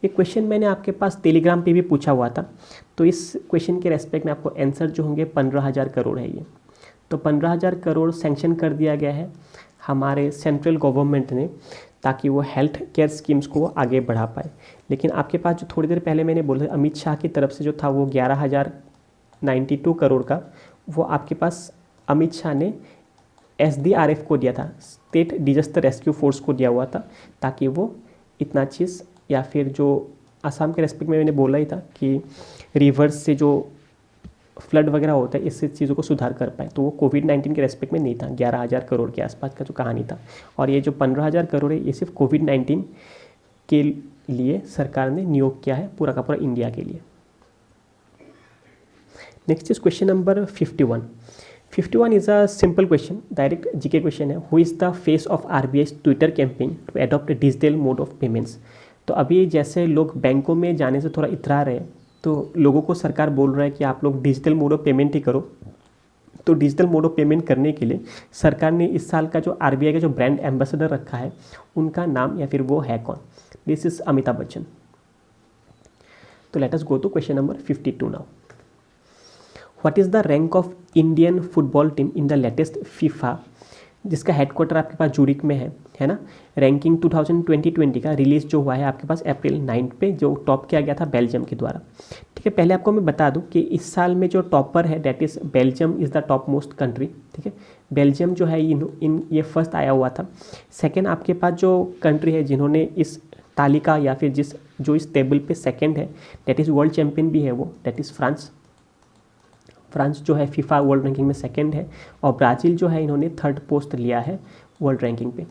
ये क्वेश्चन मैंने आपके पास टेलीग्राम पे भी पूछा हुआ था। तो इस क्वेश्चन के रेस्पेक्ट में आपको आंसर जो होंगे 15,000 करोड़ है ये। तो 15,000 करोड़ सैंक्शन कर दिया गया है हमारे सेंट्रल गवर्नमेंट ने ताकि वो हेल्थ केयर स्कीम्स को आगे बढ़ा पाए। लेकिन आपके पास जो थोड़ी देर पहले मैंने बोला अमित शाह की तरफ से जो था वो 11,092 करोड़ का, वो आपके पास अमित शाह ने SDRF को दिया था, स्टेट डिजास्टर रेस्क्यू फोर्स को दिया हुआ था, ताकि वो इतना चीज़ या फिर जो असम के रेस्पेक्ट में मैंने बोला ही था कि रिवर्स से जो फ्लड वगैरह होता है इससे चीज़ों को सुधार कर पाए। तो वो कोविड-19 के रेस्पेक्ट में नहीं था। 11,000 करोड़ के आसपास का जो कहानी था। और ये जो 15,000 करोड़ है ये सिर्फ कोविड-19 के लिए सरकार ने नियोग किया है, पूरा का पूरा इंडिया के लिए। Next is question number 51। 51 is a simple question, direct GK question है। Who is the face of RBI's Twitter campaign to adopt digital mode of payments. तो अभी जैसे लोग बैंकों में जाने से थोड़ा इतरा रहे, तो लोगों को सरकार बोल रहा है कि आप लोग डिजिटल मोड ऑफ पेमेंट ही करो। तो डिजिटल मोड ऑफ पेमेंट करने के लिए सरकार ने इस साल का जो RBI का जो ब्रांड एम्बेसडर रखा है उनका नाम या फिर वो है कौन? This is Amitabh Bachchan. तो let us go to question number 52 now. What is the rank of Indian football team in the latest FIFA, जिसका हेडक्वार्टर आपके पास जूरिक में है ना। रैंकिंग 2020 का रिलीज जो हुआ है आपके पास अप्रैल 9 पे, जो टॉप किया गया था बेल्जियम के द्वारा। ठीक है। पहले आपको मैं बता दूं कि इस साल में जो टॉपर है that is Belgium is the top most country. ठीक है, बेल्जियम जो है ये फर्स्ट आया हुआ था। सेकेंड आपके पास जो कंट्री है जिन्होंने इस तालिका या फिर जो इस टेबल पे सेकेंड है दैट इज़ वर्ल्ड चैम्पियन भी है वो, दैट इज़ फ्रांस। फ्रांस जो है फीफा वर्ल्ड रैंकिंग में सेकंड है, और ब्राज़ील जो है इन्होंने थर्ड पोस्ट लिया है वर्ल्ड रैंकिंग पे।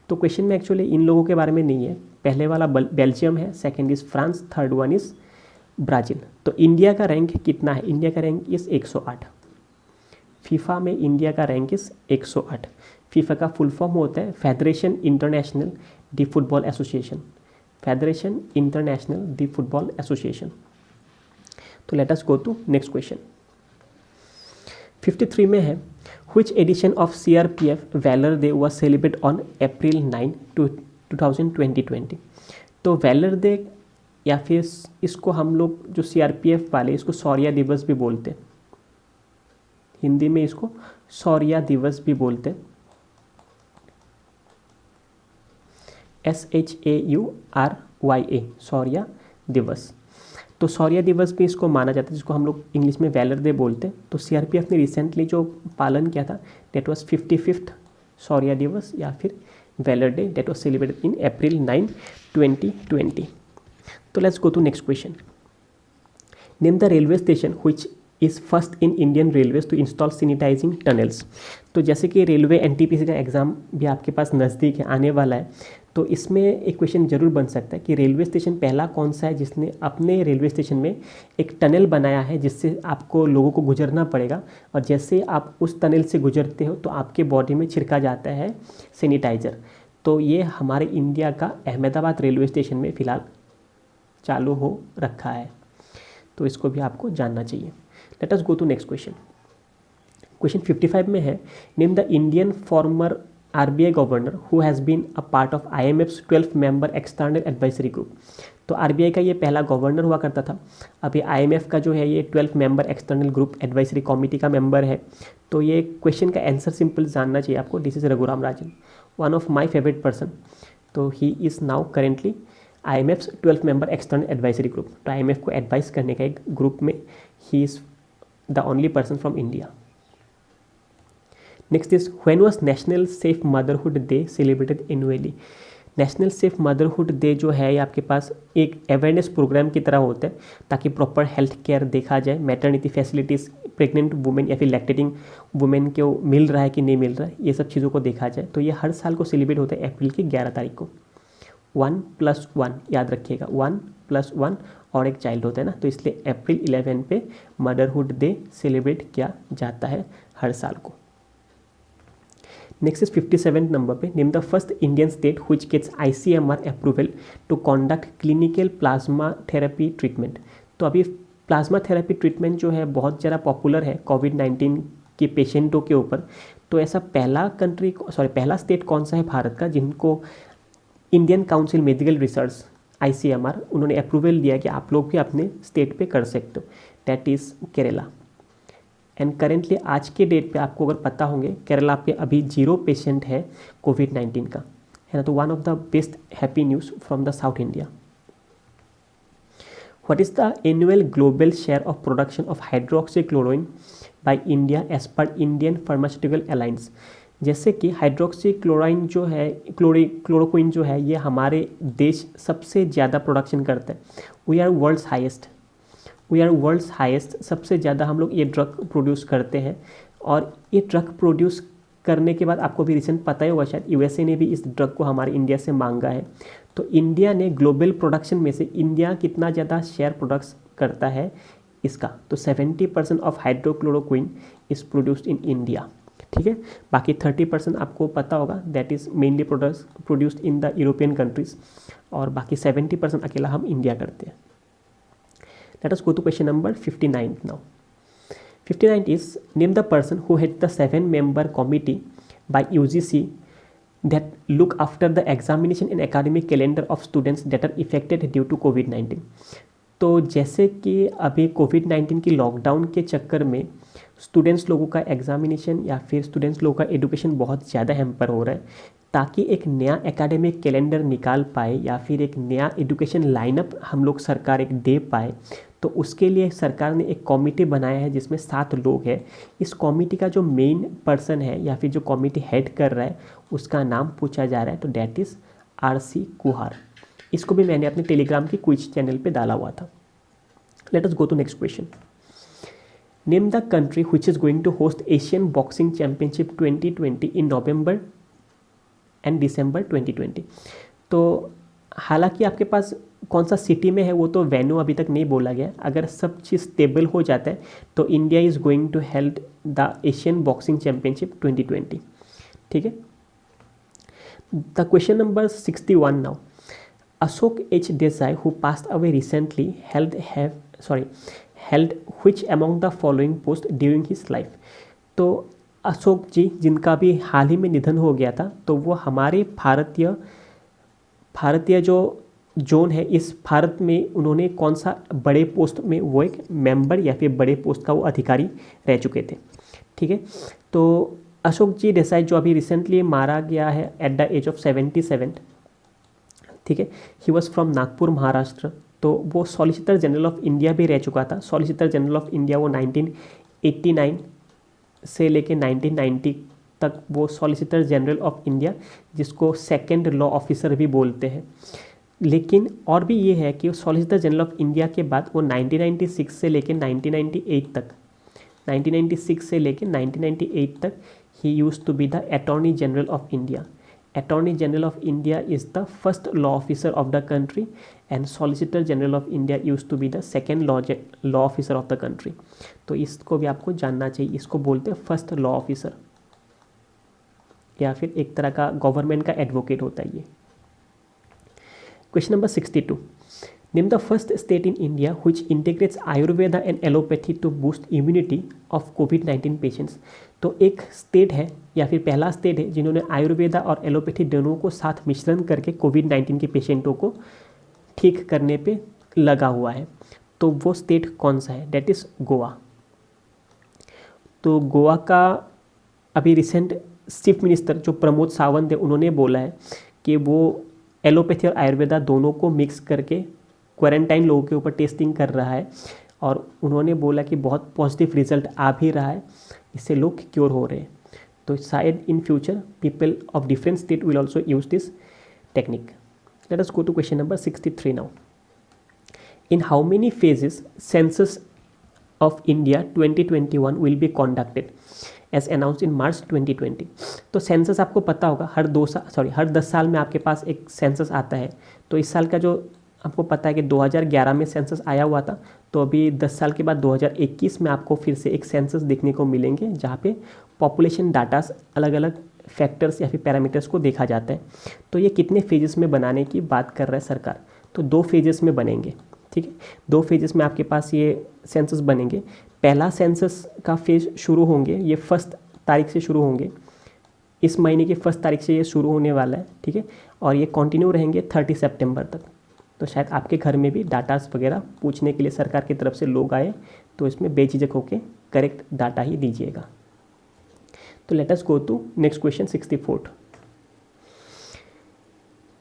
तो क्वेश्चन में एक्चुअली इन लोगों के बारे में नहीं है, पहले वाला बेल्जियम है, second is France, third one is Brazil. तो इंडिया का रैंक कितना है? इंडिया का रैंक इज़ 108। फीफा में इंडिया का रैंक इज़ 108। फीफा का फुल फॉर्म होता है federation international de football association, federation international de football association. तो let us go to next question. 53 में है which edition of CRPF valour day was celebrate on April 9, 2020। तो valour day या फिर इसको हम लोग जो CRPF वाले इसको शौर्य दिवस भी बोलते हैं, हिंदी में इसको शौर्य दिवस भी बोलते हैं, SHAURYA, शौर्य दिवस। तो शौर्य दिवस भी इसको माना जाता है, जिसको हम लोग इंग्लिश में वैलर डे बोलते हैं। तो CRPF ने रिसेंटली जो पालन किया था डेट वॉज 55th शौर्य दिवस या फिर valour day date was celebrated in April 9, 2020। तो let's go to next question. Name the railway station which is first in Indian railways to install sanitising tunnels. तो जैसे कि रेलवे NTPC का exam भी आपके पास नज़दीक है, आने वाला है, तो इसमें एक क्वेश्चन जरूर बन सकता है कि रेलवे स्टेशन पहला कौन सा है जिसने अपने रेलवे स्टेशन में एक टनल बनाया है जिससे आपको लोगों को गुजरना पड़ेगा, और जैसे आप उस टनल से गुजरते हो तो आपके बॉडी में छिड़का जाता है सैनिटाइज़र। तो ये हमारे इंडिया का अहमदाबाद रेलवे स्टेशन में फ़िलहाल चालू हो रखा है, तो इसको भी आपको जानना चाहिए। Let us go to next question. Question 55 में है name the Indian former RBI governor who has been a part of IMF's 12 member external advisory group. तो RBI का ये पहला गवर्नर हुआ करता था, अभी IMF का जो है ये 12 member external group advisory committee का मेंबर है। तो ये क्वेश्चन का आंसर सिंपल जानना चाहिए आपको, this is Raghuram Rajan, one of my favourite person. तो he is now currently IMF's 12 member external advisory group. तो IMF को एडवाइस करने का एक ग्रुप में he is the only person from India. Next is when was national safe motherhood day celebrated annually. National safe motherhood day जो है ये आपके पास एक अवेयरनेस प्रोग्राम की तरह होता है ताकि प्रॉपर हेल्थ केयर देखा जाए, मैटरनिटी फैसिलिटीज़ प्रेग्नेंट वुमेन या फिर लैक्टेटिंग वुमेन को मिल रहा है कि नहीं मिल रहा है, ये सब चीज़ों को देखा जाए। तो ये हर साल को सेलिब्रेट होता है अप्रैल की 11 तारीख को। 1+1 याद रखिएगा, 1+1 और एक चाइल्ड होता है ना, तो इसलिए अप्रैल 11 पे मदरहुड डे सेलिब्रेट किया जाता है हर साल को। नेक्स्ट इज 57 नंबर पे name the first Indian state which gets ICMR approval to conduct clinical plasma therapy treatment. तो अभी प्लाज्मा थेरेपी ट्रीटमेंट जो है बहुत ज़्यादा पॉपुलर है कोविड-19 के पेशेंटों के ऊपर। तो ऐसा पहला स्टेट कौन सा है भारत का जिनको Indian council medical research ICMR उन्होंने अप्रूवल दिया कि आप लोग भी अपने स्टेट पे कर सकते हो, that is Kerala. And currently आज के डेट पे आपको अगर पता होंगे केरला पे अभी 0 पेशेंट है कोविड-19 का, है ना। तो one of the best happy news from the south India. What is the annual global share of production of hydroxychloroquine by India as per Indian pharmaceutical alliance. जैसे कि हाइड्रोक्सीक्लोराइन जो है क्लोरोक्विन जो है ये हमारे देश सबसे ज़्यादा प्रोडक्शन करता है। वी आर वर्ल्ड्स हाईएस्ट, सबसे ज़्यादा हम लोग ये ड्रग प्रोड्यूस करते हैं। और ये ड्रग प्रोड्यूस करने के बाद आपको भी रिसेंट पता ही होगा शायद USA ने भी इस ड्रग को हमारे इंडिया से मांगा है। तो इंडिया ने ग्लोबल प्रोडक्शन में से इंडिया कितना ज़्यादा शेयर प्रोडक्ट्स करता है इसका, तो 70% of hydrochloroquine is produced in India. ठीक है, बाकी 30% आपको पता होगा that is mainly produced in the European countries, और बाकी 70% अकेला हम इंडिया करते हैं। Let us go to question number 59 now. 59 is name the person who heads the 7-member committee by UGC that look after the examination and academic calendar of students that are affected due to COVID-19. तो जैसे कि अभी कोविड-19 की lockdown के चक्कर में students लोगों का एग्जामिनेशन या फिर स्टूडेंट्स लोगों का एडुकेशन बहुत ज़्यादा हैम्पर हो रहा है, ताकि एक नया एकेडमिक कैलेंडर निकाल पाए या फिर एक नया एजुकेशन लाइनअप हम लोग सरकार एक दे पाए, तो तो उसके लिए सरकार ने एक कमेटी बनाया है जिसमें 7 लोग हैं। इस कमेटी का जो मेन पर्सन है या फिर जो कमेटी हेड कर रहा है उसका नाम पूछा जा रहा है, तो डैट इज़ RC कुहार। इसको भी मैंने अपने टेलीग्राम की क्विज चैनल पे डाला हुआ था। Let us go to next question. Name the country which is going to host Asian boxing championship 2020 in November and December 2020। तो हालांकि आपके पास कौन सा सिटी में है वो तो वेन्यू अभी तक नहीं बोला गया। अगर सब चीज़ स्टेबल हो जाता है तो India is going to held the Asian boxing championship 2020। ठीक है। The question number 61 now. Ashok H. Desai, who passed away recently, held which among the following post during his life? तो अशोक जी जिनका भी हाल ही में निधन हो गया था, तो वो हमारे भारतीय जो जोन है इस भारत में उन्होंने कौन सा बड़े पोस्ट में वो एक मेंबर या फिर बड़े पोस्ट का वो अधिकारी रह चुके थे। ठीक है। तो अशोक जी देसाई जो अभी रिसेंटली मारा गया है एट द एज ऑफ 77। ठीक है। He was from Nagpur Maharashtra. तो वो सॉलिसिटर जनरल ऑफ इंडिया भी रह चुका था। सॉलिसिटर जनरल ऑफ इंडिया वो 1989 से लेके 1990 तक वो सॉलिसिटर जनरल ऑफ इंडिया, जिसको सेकंड लॉ ऑफिसर भी बोलते हैं। लेकिन और भी ये है कि सॉलिसिटर जनरल ऑफ इंडिया के बाद वो 1996 से लेके 1998 तक he used to be the attorney general of India. Attorney General of India is the first law officer of the country and Solicitor General of India used to be the second law officer of the country। तो इसको भी आपको जानना चाहिए। इसको बोलते हैं first law officer या फिर एक तरह का गवर्नमेंट का एडवोकेट होता है ये। Question number 62। Name the first state in India which integrates Ayurveda and allopathy to boost immunity of कोविड-19 पेशेंट्स। तो एक स्टेट है या फिर पहला स्टेट है जिन्होंने आयुर्वेदा और एलोपैथी दोनों को साथ मिश्रण करके कोविड-19 के पेशेंटों को ठीक करने पे लगा हुआ है। तो वो स्टेट कौन सा है? That is Goa. तो गोवा का अभी रिसेंट चीफ मिनिस्टर जो प्रमोद सावंत है उन्होंने बोला है कि वो एलोपैथी और आयुर्वेदा दोनों को मिक्स करके क्वारंटाइन लोगों के ऊपर टेस्टिंग कर रहा है और उन्होंने बोला कि बहुत पॉजिटिव रिजल्ट आ भी रहा है, इससे लोग क्योर हो रहे हैं। तो शायद in future people of different state will also use this technique. Let us go to question number 63 now. In how many phases census of India 2021 will be conducted as announced in March 2020। तो census आपको पता होगा हर 10 साल में आपके पास एक census आता है। तो इस साल का जो आपको पता है कि 2011 में सेंसस आया हुआ था, तो अभी 10 साल के बाद 2021 में आपको फिर से एक सेंसस देखने को मिलेंगे जहाँ पे पॉपुलेशन डाटास अलग अलग फैक्टर्स या फिर पैरामीटर्स को देखा जाता है। तो ये कितने फेजेस में बनाने की बात कर रहा है सरकार? तो 2 फेजेस में बनेंगे। ठीक है। 2 फेजेस में आपके पास ये सेंसस बनेंगे। पहला सेंसस का फेज शुरू होंगे, ये 1 तारीख से शुरू होंगे, इस महीने की 1 तारीख से ये शुरू होने वाला है। ठीक है। और ये कंटिन्यू रहेंगे 30 सितंबर तक। तो शायद आपके घर में भी डाटास वगैरह पूछने के लिए सरकार की तरफ से लोग आए तो इसमें बेझिझक होकर करेक्ट डाटा ही दीजिएगा। तो let us go to next question 64।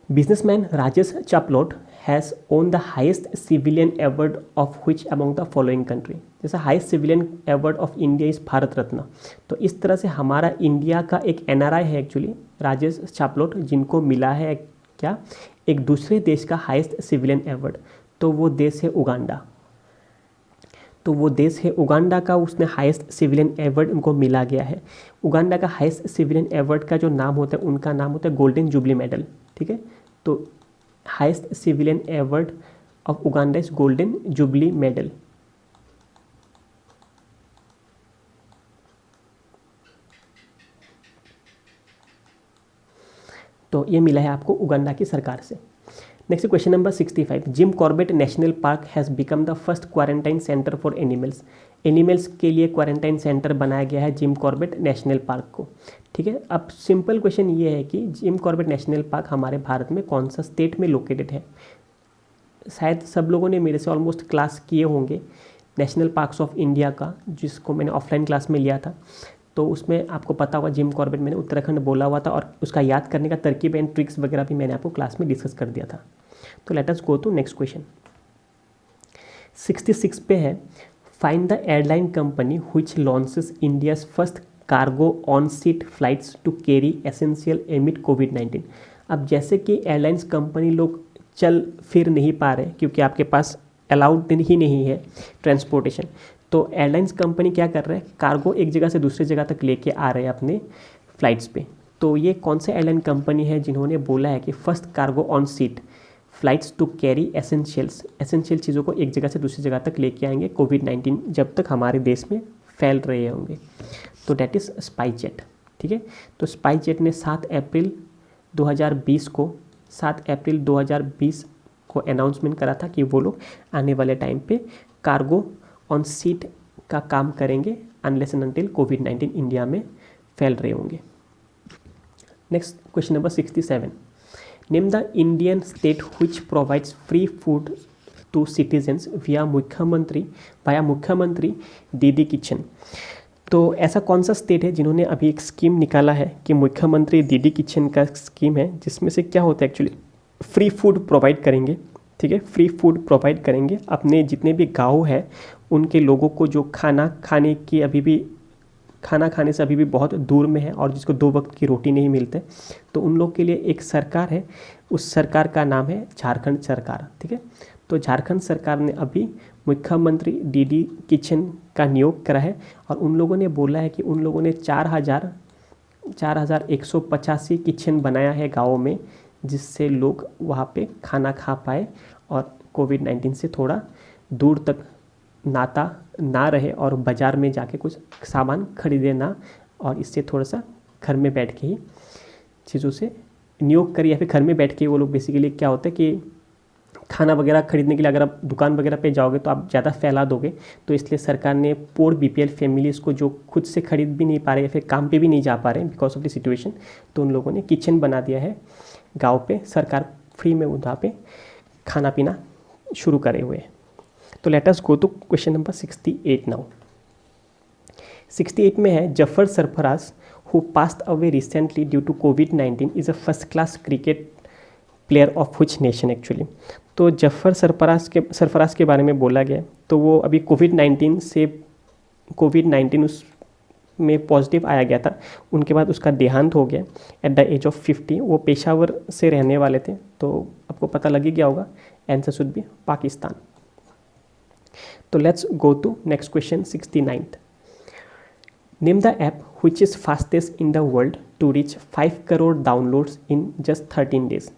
Businessman Rajesh Chaplot has won the highest civilian award of which among the following country. जैसे highest civilian award of India is Bharat Ratna. तो इस तरह से हमारा इंडिया का एक NRI है एक्चुअली राजेश चापलोट, जिनको मिला है क्या एक दूसरे देश का हाईएस्ट सिविलियन अवार्ड। तो वो देश है उगांडा का उसने हाईएस्ट सिविलियन अवार्ड उनको मिला गया है। उगांडा का हाईएस्ट सिविलियन अवार्ड का जो नाम होता है उनका नाम होता है गोल्डन जुबली मेडल। ठीक है। तो highest civilian award of Uganda is golden jubilee medal. तो ये मिला है आपको उगांडा की सरकार से। Next question number 65। Jim Corbett national park has become the first quarantine centre for animals. Animals के लिए क्वारंटाइन सेंटर बनाया गया है जिम कॉर्बेट नेशनल पार्क को। ठीक है। अब सिंपल क्वेश्चन ये है कि जिम कॉर्बेट नेशनल पार्क हमारे भारत में कौन सा स्टेट में लोकेटेड है? शायद सब लोगों ने मेरे से ऑलमोस्ट क्लास किए होंगे नेशनल पार्क्स ऑफ इंडिया का, जिसको मैंने ऑफलाइन क्लास में लिया था। तो उसमें आपको पता होगा जिम कॉर्बेट मैंने उत्तराखंड बोला हुआ था और उसका याद करने का तरकीब एंड ट्रिक्स वगैरह भी मैंने आपको क्लास में डिस्कस कर दिया था। तो let us go to next question 66 पे है, find the airline company which launches India's first cargo on seat flights to carry essential amid कोविड-19। अब जैसे कि एयरलाइंस कंपनी लोग चल फिर नहीं पा रहे क्योंकि आपके पास अलाउड ही नहीं है ट्रांसपोर्टेशन, तो एयरलाइंस कंपनी क्या कर रहे हैं, कार्गो एक जगह से दूसरी जगह तक लेके आ रहे हैं अपने फ़्लाइट्स पे। तो ये कौन सा एयरलाइन कंपनी है जिन्होंने बोला है कि first cargo on seat flights to carry essential चीज़ों को एक जगह से दूसरी जगह तक लेके आएंगे कोविड-19 जब तक हमारे देश में फैल रहे होंगे, तो डैट इज़ स्पाइसजेट। ठीक है, तो स्पाइसजेट ने 7 अप्रैल 2020 को अनाउंसमेंट करा था कि वो लोग आने वाले टाइम पे कार्गो ऑन सीट का काम करेंगे अनलेस एंड अनटिल कोविड-19 इंडिया में फैल रहे होंगे। Next question number 67, name the Indian state which provides free food to citizens via Mukhyamantri Didi kitchen. तो ऐसा कौन सा स्टेट है जिन्होंने अभी एक स्कीम निकाला है कि मुख्यमंत्री दीदी किचन का स्कीम है, जिसमें से क्या होता है एक्चुअली फ्री फूड प्रोवाइड करेंगे। ठीक है, फ्री फूड प्रोवाइड करेंगे अपने जितने भी गाँव है उनके लोगों को जो खाना खाने से अभी भी बहुत दूर में है और जिसको 2 वक्त की रोटी नहीं मिलते, तो उन लोग के लिए एक सरकार है, उस सरकार का नाम है झारखंड सरकार। ठीक है, तो झारखंड सरकार ने अभी मुख्यमंत्री दीदी किचन का नियोग करा है और उन लोगों ने बोला है कि उन लोगों ने 4,185 किचन बनाया है गाँव में, जिससे लोग वहाँ पे खाना खा पाए और कोविड-19 से थोड़ा दूर तक नाता ना रहे और बाज़ार में जाके कुछ सामान खरीदे ना, और इससे थोड़ा सा घर में बैठ के ही चीज़ों से नियोग करिए या फिर घर में बैठ के वो लोग बेसिकली क्या होता है कि खाना वगैरह खरीदने के लिए अगर आप दुकान वगैरह पे जाओगे तो आप ज़्यादा फैला दोगे, तो इसलिए सरकार ने पोर बीपीएल फैमिलीज़ को जो खुद से खरीद भी नहीं पा रहे या फिर काम पे भी नहीं जा पा रहे बिकॉज ऑफ द सिचुएशन, तो उन लोगों ने किचन बना दिया है गाँव पे, सरकार फ्री में वहाँ पे खाना पीना शुरू करे हुए हैं। तो let us go to question number 68 now. 68 में है Zafar Sarfaraz who passed away recently due to कोविड-19 is a first class cricket player of which nation actually. तो जफर सरफराज के बारे में बोला गया, तो वो अभी कोविड-19 उसमें पॉजिटिव आया गया था, उनके बाद उसका देहांत हो गया एट द एज ऑफ 50। वो पेशावर से रहने वाले थे, तो आपको पता लग ही गया होगा, आंसर शुड बी पाकिस्तान। तो let's go to next question 69th। Name the app which is fastest in the world to reach 5 crore downloads in just 13 days।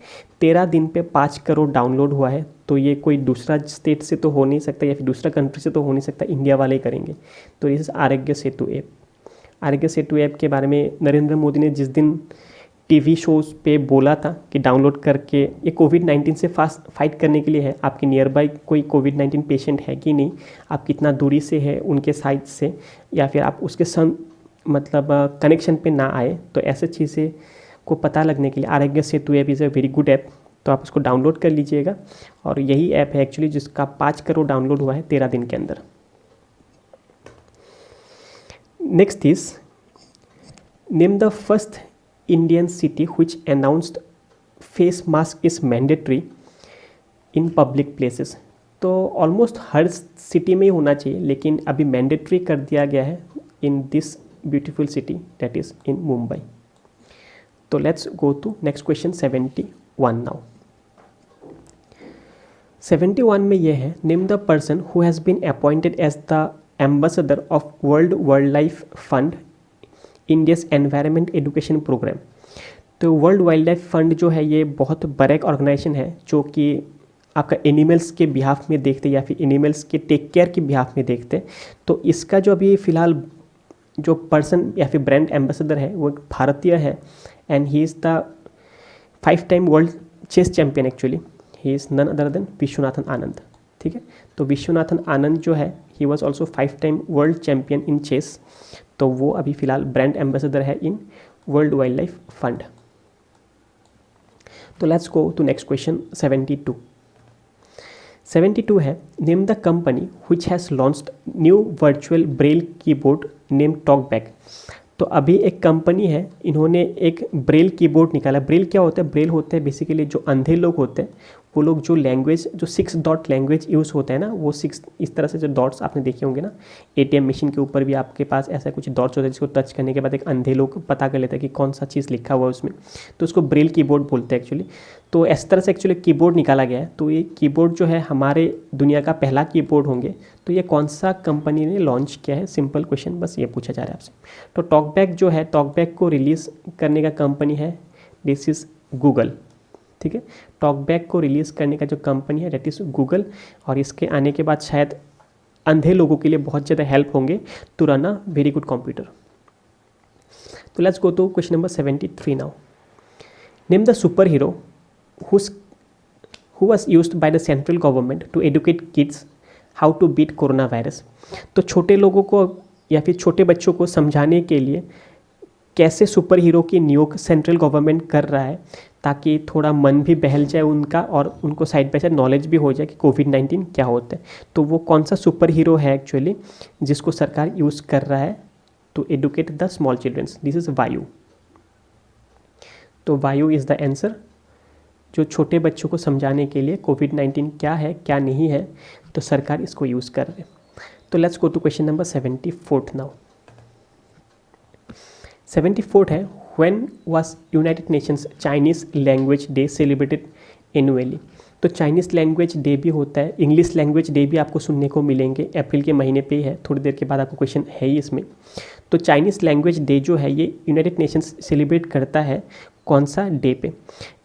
13 दिन पे 5 करोड़ डाउनलोड हुआ है, तो ये कोई दूसरा स्टेट से तो हो नहीं सकता या फिर दूसरा कंट्री से तो हो नहीं सकता, इंडिया वाले ही करेंगे। तो इस आरोग्य सेतु ऐप, आरोग्य सेतु ऐप के बारे में नरेंद्र मोदी ने जिस दिन टीवी शोज़ पे बोला था कि डाउनलोड करके, ये कोविड-19 से फास्ट फाइट करने के लिए है, आपके नियर बाई कोई कोविड-19 पेशेंट है कि नहीं, आप कितना दूरी से है उनके साइड से, या फिर आप उसके कनेक्शन पे ना आए, तो ऐसे चीज़ें को पता लगने के लिए Aarogya Setu app is a very good app, तो आप उसको डाउनलोड कर लीजिएगा। और यही ऐप है एक्चुअली जिसका 5 करोड़ डाउनलोड हुआ है 13 दिन के अंदर। Next is name the first Indian city which announced face mask is mandatory in public places. तो ऑलमोस्ट हर सिटी में ही होना चाहिए, लेकिन अभी मैंडेटरी कर दिया गया है in this beautiful city that is in Mumbai. तो let's go to next question 71 now. 71 में ये है, name the person who has been appointed as the ambassador of World Wildlife Fund India's environment education programme. तो World Wildlife Fund जो है ये बहुत बड़ा एक ऑर्गेनाइजेशन है जो कि आपका एनिमल्स के बिहाफ में देखते या फिर एनिमल्स के टेक केयर के बिहाफ में देखते। तो इसका जो अभी फ़िलहाल जो पर्सन या फिर ब्रांड एम्बेसडर है वो भारतीय है, and he is the 5 time world chess champion actually. He is none other than Viswanathan Anand. ठीक है, तो विश्वनाथन आनंद जो है he was also 5 time world champion in chess, तो वो अभी फ़िलहाल ब्रांड एम्बेसडर है in World Wildlife Fund. तो let's go to next question 72। 72 है, name the company which has launched new virtual braille keyboard name talkback. तो अभी एक कंपनी है, इन्होंने एक ब्रेल कीबोर्ड निकाला। ब्रेल क्या होता है? ब्रेल होते हैं बेसिकली जो अंधे लोग होते हैं वो लोग जो लैंग्वेज, जो 6 डॉट लैंग्वेज यूज़ होता है ना, वो 6 इस तरह से जो डॉट्स आपने देखे होंगे ना, ATM मशीन के ऊपर भी आपके पास ऐसा कुछ डॉट्स होता है जिसको टच करने के बाद एक अंधे लोग पता कर लेते हैं कि कौन सा चीज़ लिखा हुआ है उसमें, तो उसको ब्रेल कीबोर्ड बोलते हैं एक्चुअली। तो इस तरह से एक्चुअली कीबोर्ड निकाला गया है। तो ये कीबोर्ड जो है हमारे दुनिया का पहला कीबोर्ड होंगे। तो ये कौन सा कंपनी ने लॉन्च किया है, सिंपल क्वेश्चन बस ये पूछा जा रहा है आपसे। तो टॉकबैक जो है, टॉकबैक को रिलीज़ करने का कंपनी है, दिस इज़ गूगल। ठीक है, टॉकबैक को रिलीज़ करने का जो कंपनी है दैट इज़ गूगल। और इसके आने के बाद शायद अंधे लोगों के लिए बहुत ज़्यादा हेल्प होंगे to run a very good computer. तो let's go to question number 73 now. Name the superhero who was used by the central government to educate kids how to beat corona virus. तो छोटे लोगों को या फिर छोटे बच्चों को समझाने के लिए कैसे सुपर हीरो की नियोग सेंट्रल गवर्नमेंट कर रहा है, ताकि थोड़ा मन भी बहल जाए उनका और उनको साइड बाय साइड नॉलेज भी हो जाए कि कोविड-19 क्या होता है। तो वो कौन सा सुपर हीरो है एक्चुअली जिसको सरकार यूज़ कर रहा है to educate the small childrens? This is Vayu. तो वायु इज़ द आंसर, जो छोटे बच्चों को समझाने के लिए कोविड-19 क्या है क्या नहीं है, तो सरकार इसको यूज़ कर रहे हैं। तो let's go to question number 74 now. 74 है, when was United Nations Chinese language day celebrated annually? तो चाइनीज़ लैंग्वेज डे भी होता है, इंग्लिश लैंग्वेज डे भी आपको सुनने को मिलेंगे, अप्रैल के महीने पे ही है, थोड़ी देर के बाद आपको क्वेश्चन है ही इसमें। तो चाइनीज़ लैंग्वेज डे जो है ये यूनाइटेड नेशंस सेलिब्रेट करता है कौन सा डे पे?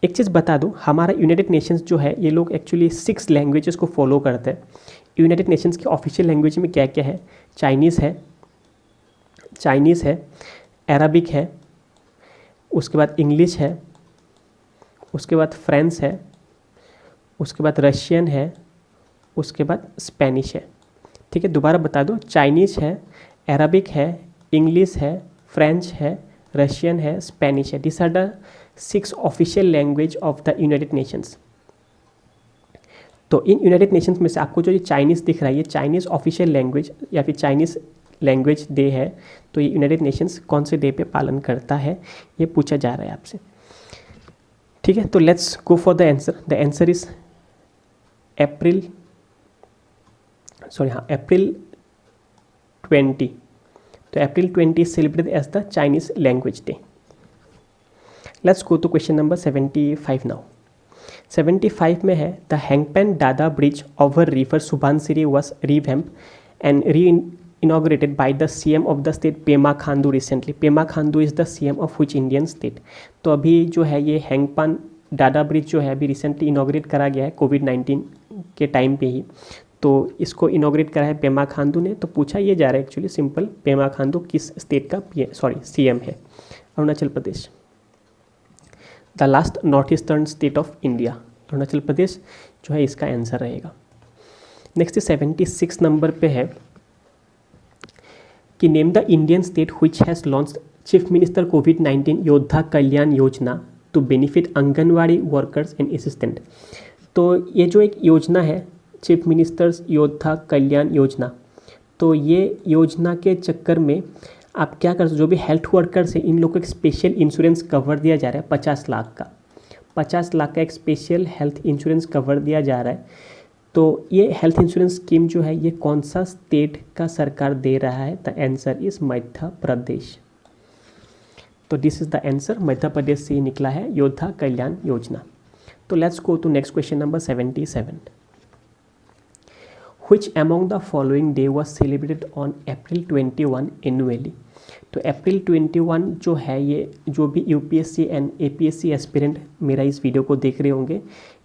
एक चीज़ बता दूं, हमारा यूनाइटेड नेशंस जो है ये लोग एक्चुअली 6 लैंग्वेजेस को फॉलो करते हैं। यूनाइटेड नेशंस की ऑफिशियल लैंग्वेज में क्या क्या है? चाइनीज़ है, अरबिक है, उसके बाद इंग्लिश है, उसके बाद फ्रेंच है, उसके बाद रशियन है, उसके बाद स्पेनिश है। ठीक है, दोबारा बता दो, चाइनीज़ है, अरबिक है, इंग्लिश है, फ्रेंच है, रशियन है, स्पेनिश है। This are the 6 official language of the United Nations. तो इन यूनाइटेड नेशंस में से आपको जो ये चाइनीज़ दिख रहा है, ये चाइनीज़ ऑफिशियल लैंग्वेज या फिर चाइनीज़ लैंग्वेज डे है। तो ये यूनाइटेड नेशंस कौन से डे पे पालन करता है, ये पूछा जा रहा है आपसे। ठीक है, तो let's go for the answer. The answer is April 20। तो April 20 celebrated as the Chinese language day. Let's go to question number 75 now. 75 में है, the Hangpan Dada bridge over river Subansiri was revamped and inaugurated by the CM of the state Pema Khandu recently. Pema Khandu is the CM of which Indian state? तो अभी जो है ये हैंगपेन Dada bridge जो है अभी रिसेंटली इनाग्रेट करा गया है कोविड-19 के टाइम पे ही। तो इसको इनाग्रेट करा है पेमा खांडू ने। तो पूछा ये जा रहा है एक्चुअली सिंपल, पेमा खांडू किस स्टेट का CM है? Arunachal Pradesh. The last north eastern state of India, Arunachal Pradesh जो है इसका आंसर रहेगा। नेक्स्ट 76 नंबर पे है कि name the Indian state which has launched chief minister कोविड-19 Yoddha Kalyan Yojana to benefit anganwadi workers and assistant. तो ये जो एक योजना है चीफ मिनिस्टर्स योद्धा कल्याण योजना, तो ये योजना के चक्कर में आप क्या कर सकते, जो भी हेल्थ वर्कर्स हैं इन लोगों को एक स्पेशल इंश्योरेंस कवर दिया जा रहा है 50 लाख का। 50 लाख का एक स्पेशल हेल्थ इंश्योरेंस कवर दिया जा रहा है। तो ये हेल्थ इंश्योरेंस स्कीम जो है ये कौन सा स्टेट का सरकार दे रहा है? The answer is Madhya Pradesh. तो this is the answer, Madhya Pradesh से निकला है योद्धा कल्याण योजना। तो let's go to next question number 77। Which among the following day was celebrated on April 21 annually? तो अप्रैल 21 जो है ये जो भी UPSC एंड APSC एस्पिरेंट मेरा इस वीडियो को देख रहे होंगे,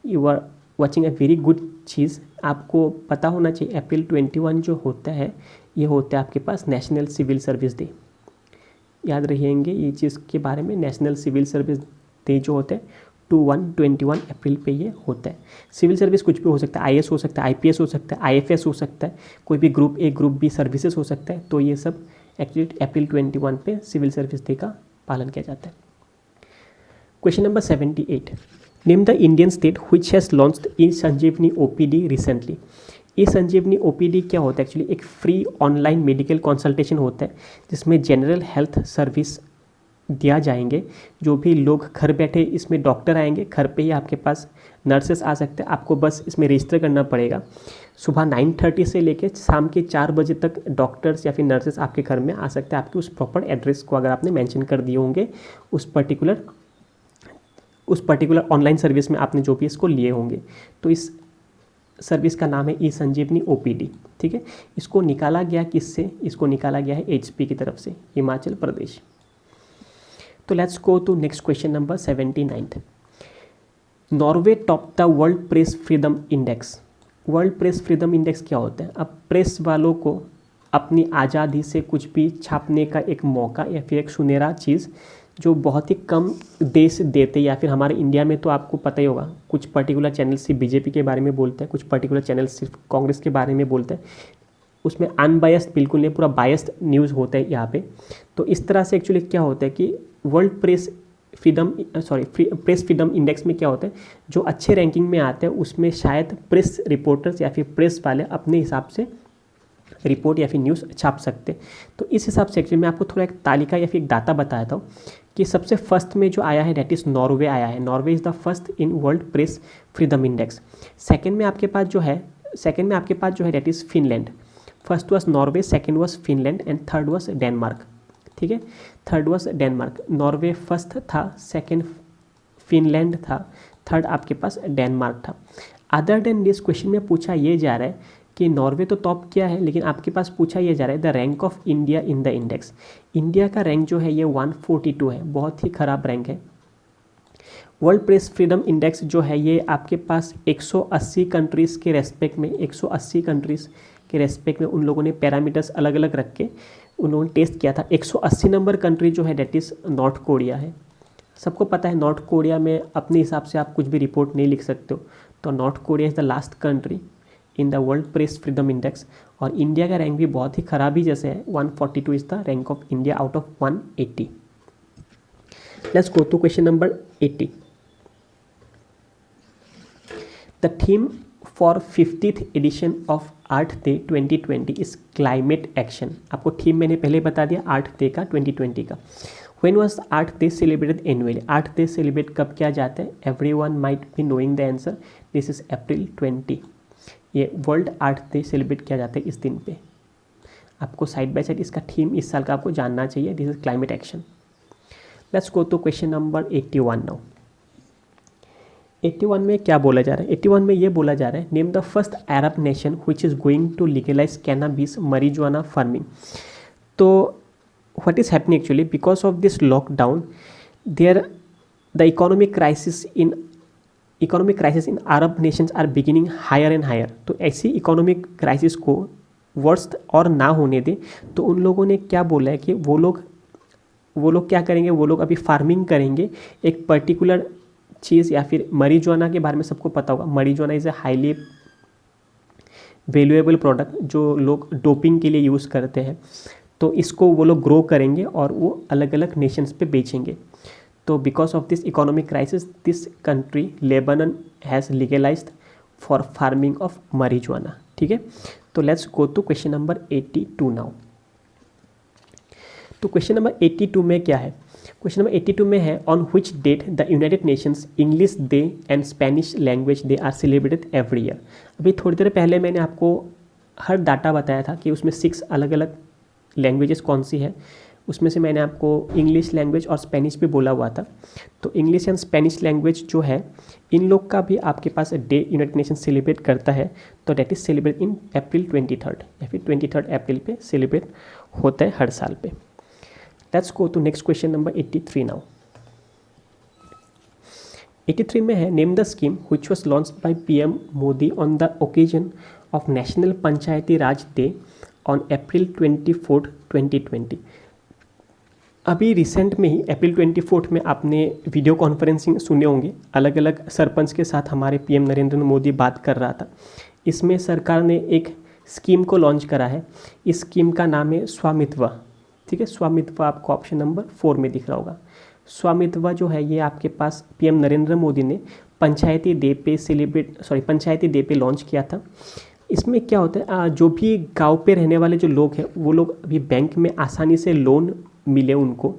you are watching a very good चीज़। आपको पता होना चाहिए अप्रैल 21 जो होता है ये होता है आपके पास नेशनल सिविल सर्विस डे। याद रखिएंगे ये चीज़ के बारे में, नेशनल सिविल सर्विस डे जो होता है 21 अप्रैल पे ये होता है। सिविल सर्विस कुछ भी हो सकता है, IAS हो सकता है, IPS हो सकता है, IFS हो सकता है, कोई भी group A group B services हो सकता है। तो ये सब एक्चुअली अप्रैल 21 पे सिविल सर्विस डे का पालन किया जाता है। Question number 78, name the Indian state which has launched e Sanjeevani OPD recently. E Sanjeevani OPD क्या होता है? एक्चुअली एक फ्री ऑनलाइन मेडिकल कंसल्टेशन होता है जिसमें जनरल हेल्थ सर्विस दिया जाएंगे। जो भी लोग घर बैठे इसमें डॉक्टर आएंगे, घर पे ही आपके पास नर्सेस आ सकते हैं, आपको बस इसमें रजिस्टर करना पड़ेगा। सुबह 9:30 से लेकर शाम के 4 बजे तक डॉक्टर्स या फिर नर्सेस आपके घर में आ सकते हैं, आपके उस प्रॉपर एड्रेस को अगर आपने मेंशन कर दिए होंगे उस पर्टिकुलर ऑनलाइन सर्विस में आपने जो भी इसको लिए होंगे। तो इस सर्विस का नाम है ई-संजीवनी OPD। ठीक है, इसको निकाला गया किससे? इसको निकाला गया है HP की तरफ से, हिमाचल प्रदेश। तो let's go to next question number 79। Norway top the world press freedom index. World press freedom index क्या होता है? अब प्रेस वालों को अपनी आज़ादी से कुछ भी छापने का एक मौका या फिर एक सुनहरा चीज़ जो बहुत ही कम देश देते, या फिर हमारे इंडिया में तो आपको पता ही होगा, कुछ पर्टिकुलर चैनल सिर्फ BJP के बारे में बोलते हैं, कुछ पर्टिकुलर चैनल सिर्फ कांग्रेस के बारे में बोलते हैं, उसमें अनबायस्ड बिल्कुल नहीं, पूरा बायस्ड न्यूज़ होता है यहाँ पे। तो इस तरह से एक्चुअली क्या होता है कि वर्ल्ड प्रेस फ्रीडम इंडेक्स में क्या होता है, जो अच्छे रैंकिंग में आते हैं उसमें शायद प्रेस रिपोर्टर्स या फिर प्रेस वाले अपने हिसाब से रिपोर्ट या फिर न्यूज़ छाप सकते। तो इस हिसाब से एक्चुअली मैं आपको थोड़ा एक तालिका या फिर एक डाटा बताता हूँ कि सबसे फर्स्ट में जो आया है डेट इज़ नॉर्वे आया है। Norway is the first in world press freedom index. Second में आपके पास जो है that is Finland. First was Norway, second was Finland and third was Denmark. ठीक है, third was Denmark. Norway first था, second Finland था, थर्ड आपके पास Denmark था। अदर देन दिस क्वेश्चन में पूछा ये जा रहा है कि नॉर्वे तो टॉप किया है, लेकिन आपके पास पूछा ये जा रहा है the rank of India in the index. India का रैंक जो है ये 142 है, बहुत ही ख़राब रैंक है। वर्ल्ड प्रेस फ्रीडम इंडेक्स जो है ये आपके पास 180 कंट्रीज़ के रेस्पेक्ट में, 180 कंट्रीज़ के रेस्पेक्ट में उन लोगों ने पैरामीटर्स अलग अलग रख के उन्होंने टेस्ट किया था। 180 नंबर कंट्री जो है डेट इज़ नॉर्थ कोरिया है। सबको पता है नॉर्थ कोरिया में अपने हिसाब से आप कुछ भी रिपोर्ट नहीं लिख सकते हो, तो North Korea is the last country in the world press freedom index. और इंडिया का रैंक भी बहुत ही ख़राब ही जैसे है, 142 is the rank of India out of 180। Let's go to question number 80। The theme for 50th edition of earth day 2020 is climate action. आपको थीम मैंने पहले बता दिया अर्थ डे का 2020 का। When was earth day celebrated annually? Earth day celebrate कब किया जाता है? Everyone might be knowing the answer, this is April 20। ये वर्ल्ड अर्थ डे सेलिब्रेट किया जाता है इस दिन पे। आपको साइड बाय साइड इसका थीम इस साल का आपको जानना चाहिए, this is climate action. Let's go to question number 81 now. 81 में क्या बोला जा रहा है? 81 में ये बोला जा रहा है name the first Arab nation which is going to legalise cannabis marijuana farming. तो what is happening actually because of this lockdown there the economic crisis in Arab nations are beginning higher and higher. तो ऐसी economic crisis को worst और ना होने दे, तो उन लोगों ने क्या बोला है कि वो लोग क्या करेंगे, वो लोग अभी फार्मिंग करेंगे एक पर्टिकुलर चीज़, या फिर marijuana के बारे में सबको पता होगा। marijuana is a highly valuable product जो लोग डोपिंग के लिए यूज़ करते हैं। तो इसको वो लोग ग्रो करेंगे और वो अलग अलग नेशंस पे बेचेंगे। तो because of this economic crisis this country Lebanon has legalised for farming of marijuana। ठीक है, तो let's go to question number 82 now. तो क्वेश्चन नंबर 82 में क्या है? क्वेश्चन नंबर 82 में है on which date the United Nations English day and Spanish language day are celebrated every year. अभी थोड़ी देर पहले मैंने आपको हर डाटा बताया था कि उसमें 6 अलग अलग लैंग्वेजेस कौन सी है। उसमें से मैंने आपको इंग्लिश लैंग्वेज और स्पेनिश भी बोला हुआ था। तो इंग्लिश एंड स्पेनिश लैंग्वेज जो है इन लोग का भी आपके पास डे यूनाइटेड नेशन सेलिब्रेट करता है। तो डेट इज सेलिब्रेट इन अप्रैल 23 या फिर 23 अप्रैल पे सेलिब्रेट होता है हर साल पे। Let's go to next question number 83 now. 83 में है name the scheme which was launched by PM Modi on the occasion of national Panchayati Raj day on April 24, 2020। अभी रिसेंट में ही अप्रैल 24 में आपने वीडियो कॉन्फ्रेंसिंग सुने होंगे, अलग अलग सरपंच के साथ हमारे PM नरेंद्र मोदी बात कर रहा था। इसमें सरकार ने एक स्कीम को लॉन्च करा है। इस स्कीम का नाम है स्वामित्व। ठीक है, स्वामित्व आपको ऑप्शन नंबर 4 में दिख रहा होगा। स्वामित्व जो है ये आपके पास PM नरेंद्र मोदी ने पंचायती डे पे लॉन्च किया था। इसमें क्या होता है, जो भी गांव पे रहने वाले जो लोग हैं वो लोग अभी बैंक में आसानी से लोन मिले उनको,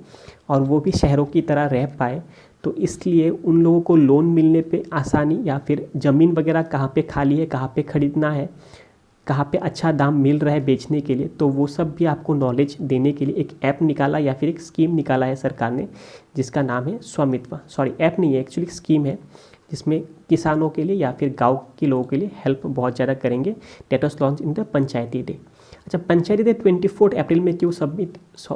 और वो भी शहरों की तरह रह पाए, तो इसलिए उन लोगों को लोन मिलने पे आसानी, या फिर ज़मीन वगैरह कहाँ पे खाली है, कहाँ पे ख़रीदना है, कहाँ पे अच्छा दाम मिल रहा है बेचने के लिए, तो वो सब भी आपको नॉलेज देने के लिए एक ऐप निकाला या फिर एक स्कीम निकाला है सरकार ने, जिसका नाम है स्वामित्व। सॉरी, ऐप नहीं है, एक्चुअली स्कीम है, जिसमें किसानों के लिए या फिर गांव के लोगों के लिए हेल्प बहुत ज़्यादा करेंगे। Date was launch in the Panchayati day. अच्छा, पंचायती डे 24 अप्रैल में क्यों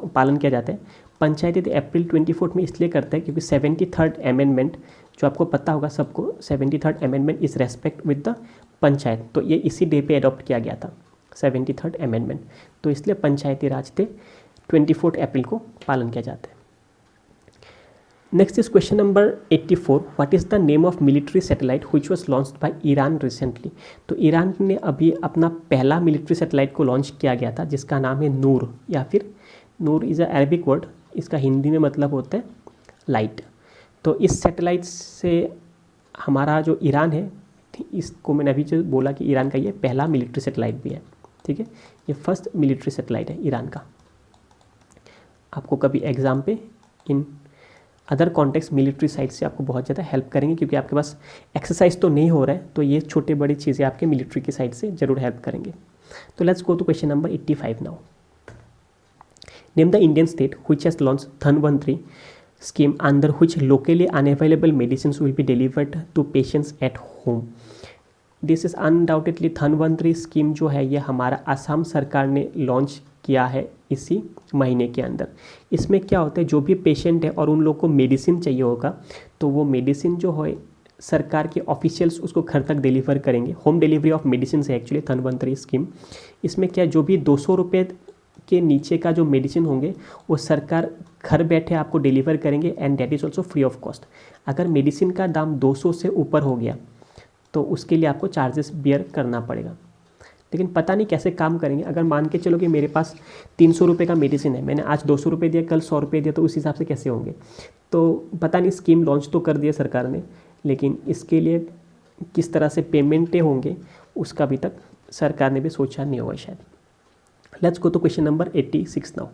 पालन किया जाता है? पंचायती डे अप्रैल 24 में इसलिए करते हैं क्योंकि 73rd अमेंडमेंट, जो आपको पता होगा सबको, 73rd amendment is respect with the panchayat, तो ये इसी डे पे अडॉप्ट किया गया था 73rd अमेंडमेंट, तो इसलिए पंचायती राज डे 24 अप्रैल को पालन किया जाता है। Next is question number 84, what is the name of military satellite which was launched by Iran recently? तो ईरान ने अभी अपना पहला मिलिट्री सैटेलाइट को लॉन्च किया गया था, जिसका नाम है नूर, या फिर नूर इज़ अ अरबिक वर्ड, इसका हिंदी में मतलब होता है लाइट। तो इस सैटेलाइट से हमारा जो ईरान है, इसको मैंने अभी जो बोला कि ईरान का ये पहला मिलिट्री सैटेलाइट भी है, ठीक है, ये फर्स्ट मिलिट्री सैटेलाइट है ईरान का। आपको कभी एग्जाम पे in other context military side से आपको बहुत ज़्यादा हेल्प करेंगे, क्योंकि आपके पास एक्सरसाइज तो नहीं हो रहा है, तो ये छोटी बड़ी चीज़ें आपके मिलिट्री की साइड से जरूर हेल्प करेंगे। तो let's go to question number 85 now. Name the Indian state which has launch Dhanvantari scheme under which locally unavailable medicines will be delivered to patients at home. This is undoubtedly Dhanvantari scheme जो है ये हमारा असम सरकार ने launch किया है इसी महीने के अंदर। इसमें क्या होता है, जो भी पेशेंट है और उन लोग को मेडिसिन चाहिए होगा, तो वो मेडिसिन जो है सरकार के ऑफिशियल्स उसको घर तक डिलीवर करेंगे। होम डिलीवरी ऑफ मेडिसिन है एक्चुअली धनवंतरी स्कीम। इसमें क्या, जो भी 200 रुपये के नीचे का जो मेडिसिन होंगे वो सरकार घर बैठे आपको डिलीवर करेंगे, and that is also free of cost. अगर मेडिसिन का दाम 200 से ऊपर हो गया तो उसके लिए आपको चार्जेस बियर करना पड़ेगा, लेकिन पता नहीं कैसे काम करेंगे। अगर मान के चलो कि मेरे पास 300 रुपये का मेडिसिन है, मैंने आज 200 रुपये दिया, कल 100 रुपये दिया, तो उस हिसाब से कैसे होंगे? तो पता नहीं, स्कीम लॉन्च तो कर दिया सरकार ने, लेकिन इसके लिए किस तरह से पेमेंटें होंगे उसका अभी तक सरकार ने भी सोचा नहीं होगा शायद। Let's go to question number 86 now.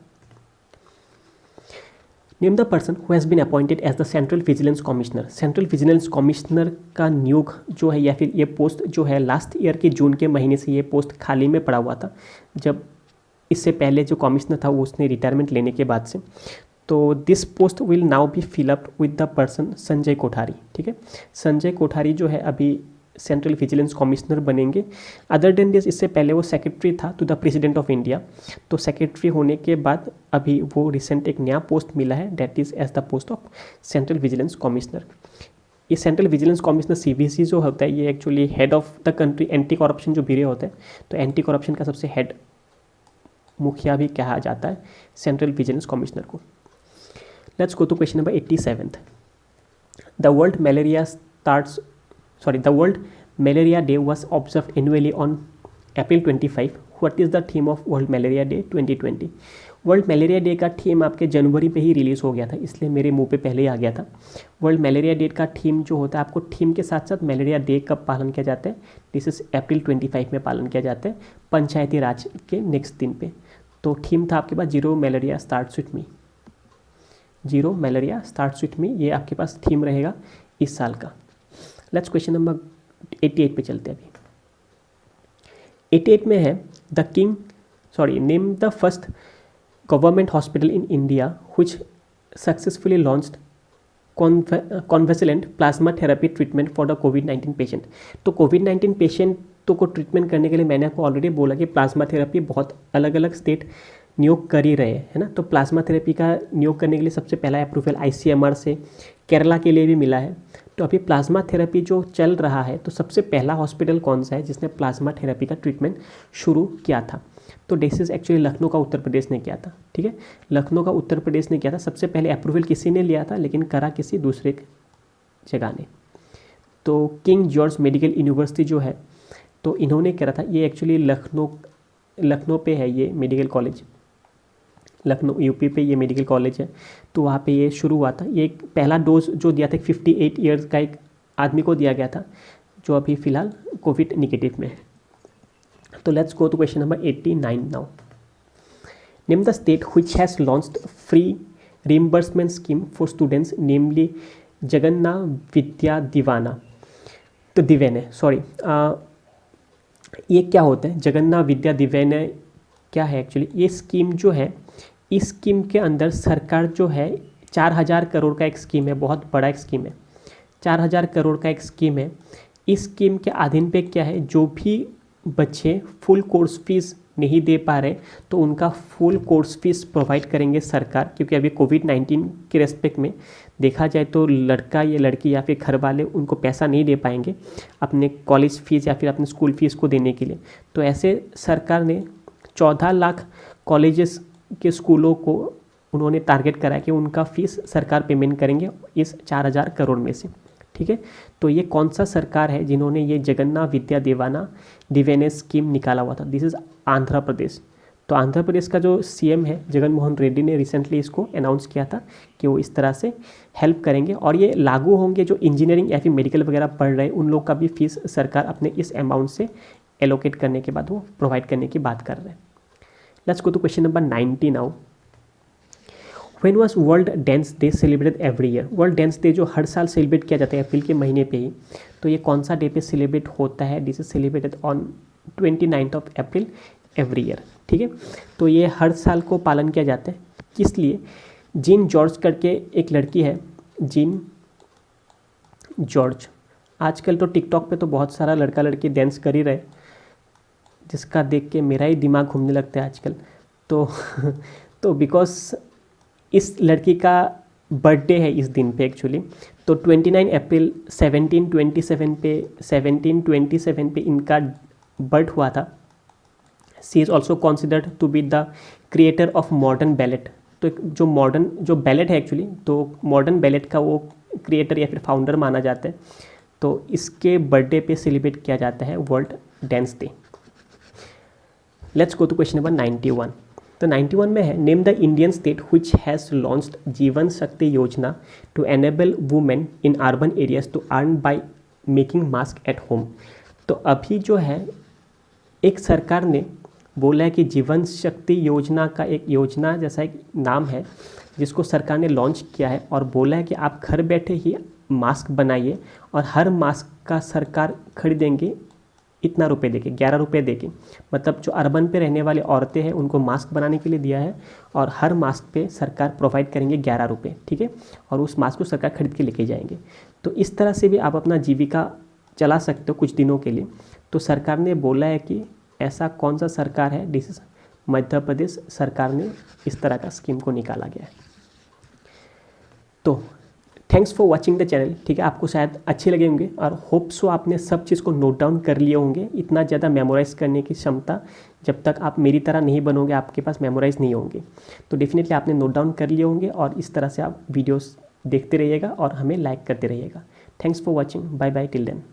Name the person who has been appointed as the central vigilance commissioner. Central vigilance commissioner का नियोग जो है, या फिर ये पोस्ट जो है, लास्ट ईयर के जून के महीने से ये पोस्ट खाली में पड़ा हुआ था, जब इससे पहले जो कमिश्नर था वो उसने रिटायरमेंट लेने के बाद से। तो this post will now be fill up with the person Sanjay Kothari, ठीक है। संजय कोठारी जो है अभी सेंट्रल विजिलेंस कमिश्नर बनेंगे। अदर देन दिस, इससे पहले वो सेक्रेटरी था to the president of India. तो सेक्रेटरी होने के बाद अभी वो रिसेंट एक नया पोस्ट मिला है, that is as the post of central vigilance commissioner. ये सेंट्रल विजिलेंस कमिश्नर CVC जो होता है, ये actually head of the country anti corruption जो ब्यूरो होता है, तो एंटी करप्शन का सबसे हेड मुखिया भी कहा जाता है सेंट्रल विजिलेंस कमिश्नर को। Let's go to question number 87। The world Malaria Day was observed annually on April 25. What is the theme of World Malaria Day 2020? World malaria day का theme आपके जनवरी पे ही रिलीज़ हो गया था, इसलिए मेरे मुंह पे पहले ही आ गया था। वर्ल्ड मलेरिया डे का थीम जो होता है, आपको थीम के साथ साथ मलेरिया डे कब पालन किया जाता है, दिस इज अप्रैल 25 में पालन किया जाता है, पंचायती राज के नेक्स्ट दिन पे। तो थीम था आपके पास zero malaria starts with me, zero malaria starts with me, ये आपके पास थीम रहेगा इस साल का। लेट्स क्वेश्चन नंबर 88 पे चलते हैं। अभी 88 में है name the first government hospital in India which successfully launched convalescent plasma therapy treatment for the कोविड-19 पेशेंट। तो कोविड-19 पेशेंटों को ट्रीटमेंट करने के लिए मैंने आपको ऑलरेडी बोला कि प्लाज्मा थेरेपी बहुत अलग अलग स्टेट नियोग कर ही रहे हैं, है ना। तो प्लाज्मा थेरेपी का नियोग करने के लिए सबसे पहला अप्रूवल ICMR से केरला के लिए भी मिला है। तो अभी प्लाज्मा थेरेपी जो चल रहा है, तो सबसे पहला हॉस्पिटल कौन सा है जिसने प्लाज्मा थेरेपी का ट्रीटमेंट शुरू किया था? तो दिस इज एक्चुअली लखनऊ का उत्तर प्रदेश ने किया था, ठीक है। लखनऊ का उत्तर प्रदेश ने किया था। सबसे पहले अप्रूवल किसी ने लिया था, लेकिन करा किसी दूसरे जगह ने। तो किंग जॉर्ज मेडिकल यूनिवर्सिटी जो है, तो इन्होंने करा था। ये एक्चुअली लखनऊ पे है ये मेडिकल कॉलेज, लखनऊ UP पे ये मेडिकल कॉलेज है। तो वहाँ पे ये शुरू हुआ था। ये पहला डोज जो दिया था 58 ईयर्स का एक आदमी को दिया गया था, जो अभी फ़िलहाल कोविड निगेटिव में है। तो let's go to question number 89 now. Name the state which has launched free reimbursement scheme for students, namely Jagananna Vidya Deevena तो दिवेने सॉरी ये क्या होता है जगन्ना विद्या दिवेने क्या है एक्चुअली? ये स्कीम जो है, इस स्कीम के अंदर सरकार जो है 4,000 करोड़ का एक स्कीम है, बहुत बड़ा एक स्कीम है, 4,000 करोड़ का एक स्कीम है। इस स्कीम के अधीन पे क्या है, जो भी बच्चे फुल कोर्स फीस नहीं दे पा रहे तो उनका फुल कोर्स फीस प्रोवाइड करेंगे सरकार, क्योंकि अभी कोविड-19 के रेस्पेक्ट में देखा जाए तो लड़का या लड़की या फिर घर वाले उनको पैसा नहीं दे पाएंगे अपने कॉलेज फीस या फिर अपने स्कूल फीस को देने के लिए। तो ऐसे सरकार ने 14 लाख कॉलेजेस के स्कूलों को उन्होंने टारगेट करा है कि उनका फीस सरकार पेमेंट करेंगे इस 4,000 करोड़ में से। ठीक है, तो ये कौन सा सरकार है जिन्होंने ये जगन्ना विद्या देवाना दिवेने स्कीम निकाला हुआ था? This is Andhra Pradesh. तो आंध्र प्रदेश का जो सीएम है जगन मोहन रेड्डी ने रिसेंटली इसको अनाउंस किया था कि वो इस तरह से हेल्प करेंगे, और ये लागू होंगे जो इंजीनियरिंग या फिर मेडिकल वगैरह पढ़ रहे हैं उन लोग का भी फीस सरकार अपने इस अमाउंट से एलोकेट करने के बाद वो प्रोवाइड करने की बात कर रहे हैं। Let's go to question number 90 now. When was world dance day celebrated every year? World dance day जो हर साल सेलिब्रेट किया जाता है अप्रैल के महीने पे ही, तो ये कौन सा डे पे सेलिब्रेट होता है? This is celebrated on 29 of April every year. ठीक है, तो ये हर साल को पालन किया जाता है। किस लिए? जीन जॉर्ज करके एक लड़की है, जीन जॉर्ज। आजकल तो टिकटॉक पे तो बहुत सारा लड़का लड़की डांस कर ही रहे, जिसका देख के मेरा ही दिमाग घूमने लगता है आजकल। तो बिकॉज इस लड़की का बर्थडे है इस दिन पे एक्चुअली, तो 29 अप्रैल 1727 पे इनका बर्थ हुआ था। She is also considered to be the creator of modern ballet. तो जो बैलेट है एक्चुअली, तो मॉडर्न बैलेट का वो क्रिएटर या फिर फाउंडर माना जाता है। तो इसके बर्थडे पे सेलिब्रेट किया जाता है world dance day. Let's go to question number 91। तो 91 में है, name the Indian state which has launched Jeevan Shakti Yojana to enable women in urban areas to earn by making mask at home. तो अभी जो है एक सरकार ने बोला है कि जीवन शक्ति योजना का एक योजना जैसा एक नाम है जिसको सरकार ने लॉन्च किया है, और बोला है कि आप घर बैठे ही मास्क बनाइए और हर मास्क का सरकार खरीदेंगे इतना रुपए देके, 11 रुपये देके। मतलब जो अर्बन पे रहने वाली औरतें हैं उनको मास्क बनाने के लिए दिया है, और हर मास्क पे सरकार प्रोवाइड करेंगे 11 रुपये। ठीक है, और उस मास्क को सरकार खरीद के लेके जाएंगे। तो इस तरह से भी आप अपना जीविका चला सकते हो कुछ दिनों के लिए। तो सरकार ने बोला है कि ऐसा कौन सा सरकार है, दिस इज मध्य प्रदेश सरकार ने इस तरह का स्कीम को निकाला गया है। तो thanks for watching the channel. ठीक है, आपको शायद अच्छे लगे होंगे और होप सो आपने सब चीज़ को नोट डाउन कर लिए होंगे। इतना ज़्यादा मेमोराइज़ करने की क्षमता जब तक आप मेरी तरह नहीं बनोगे आपके पास मेमोराइज़ नहीं होंगे। तो डेफिनेटली आपने नोट डाउन कर लिए होंगे, और इस तरह से आप वीडियोस देखते रहिएगा और हमें लाइक करते रहिएगा। Thanks for watching, bye bye till then.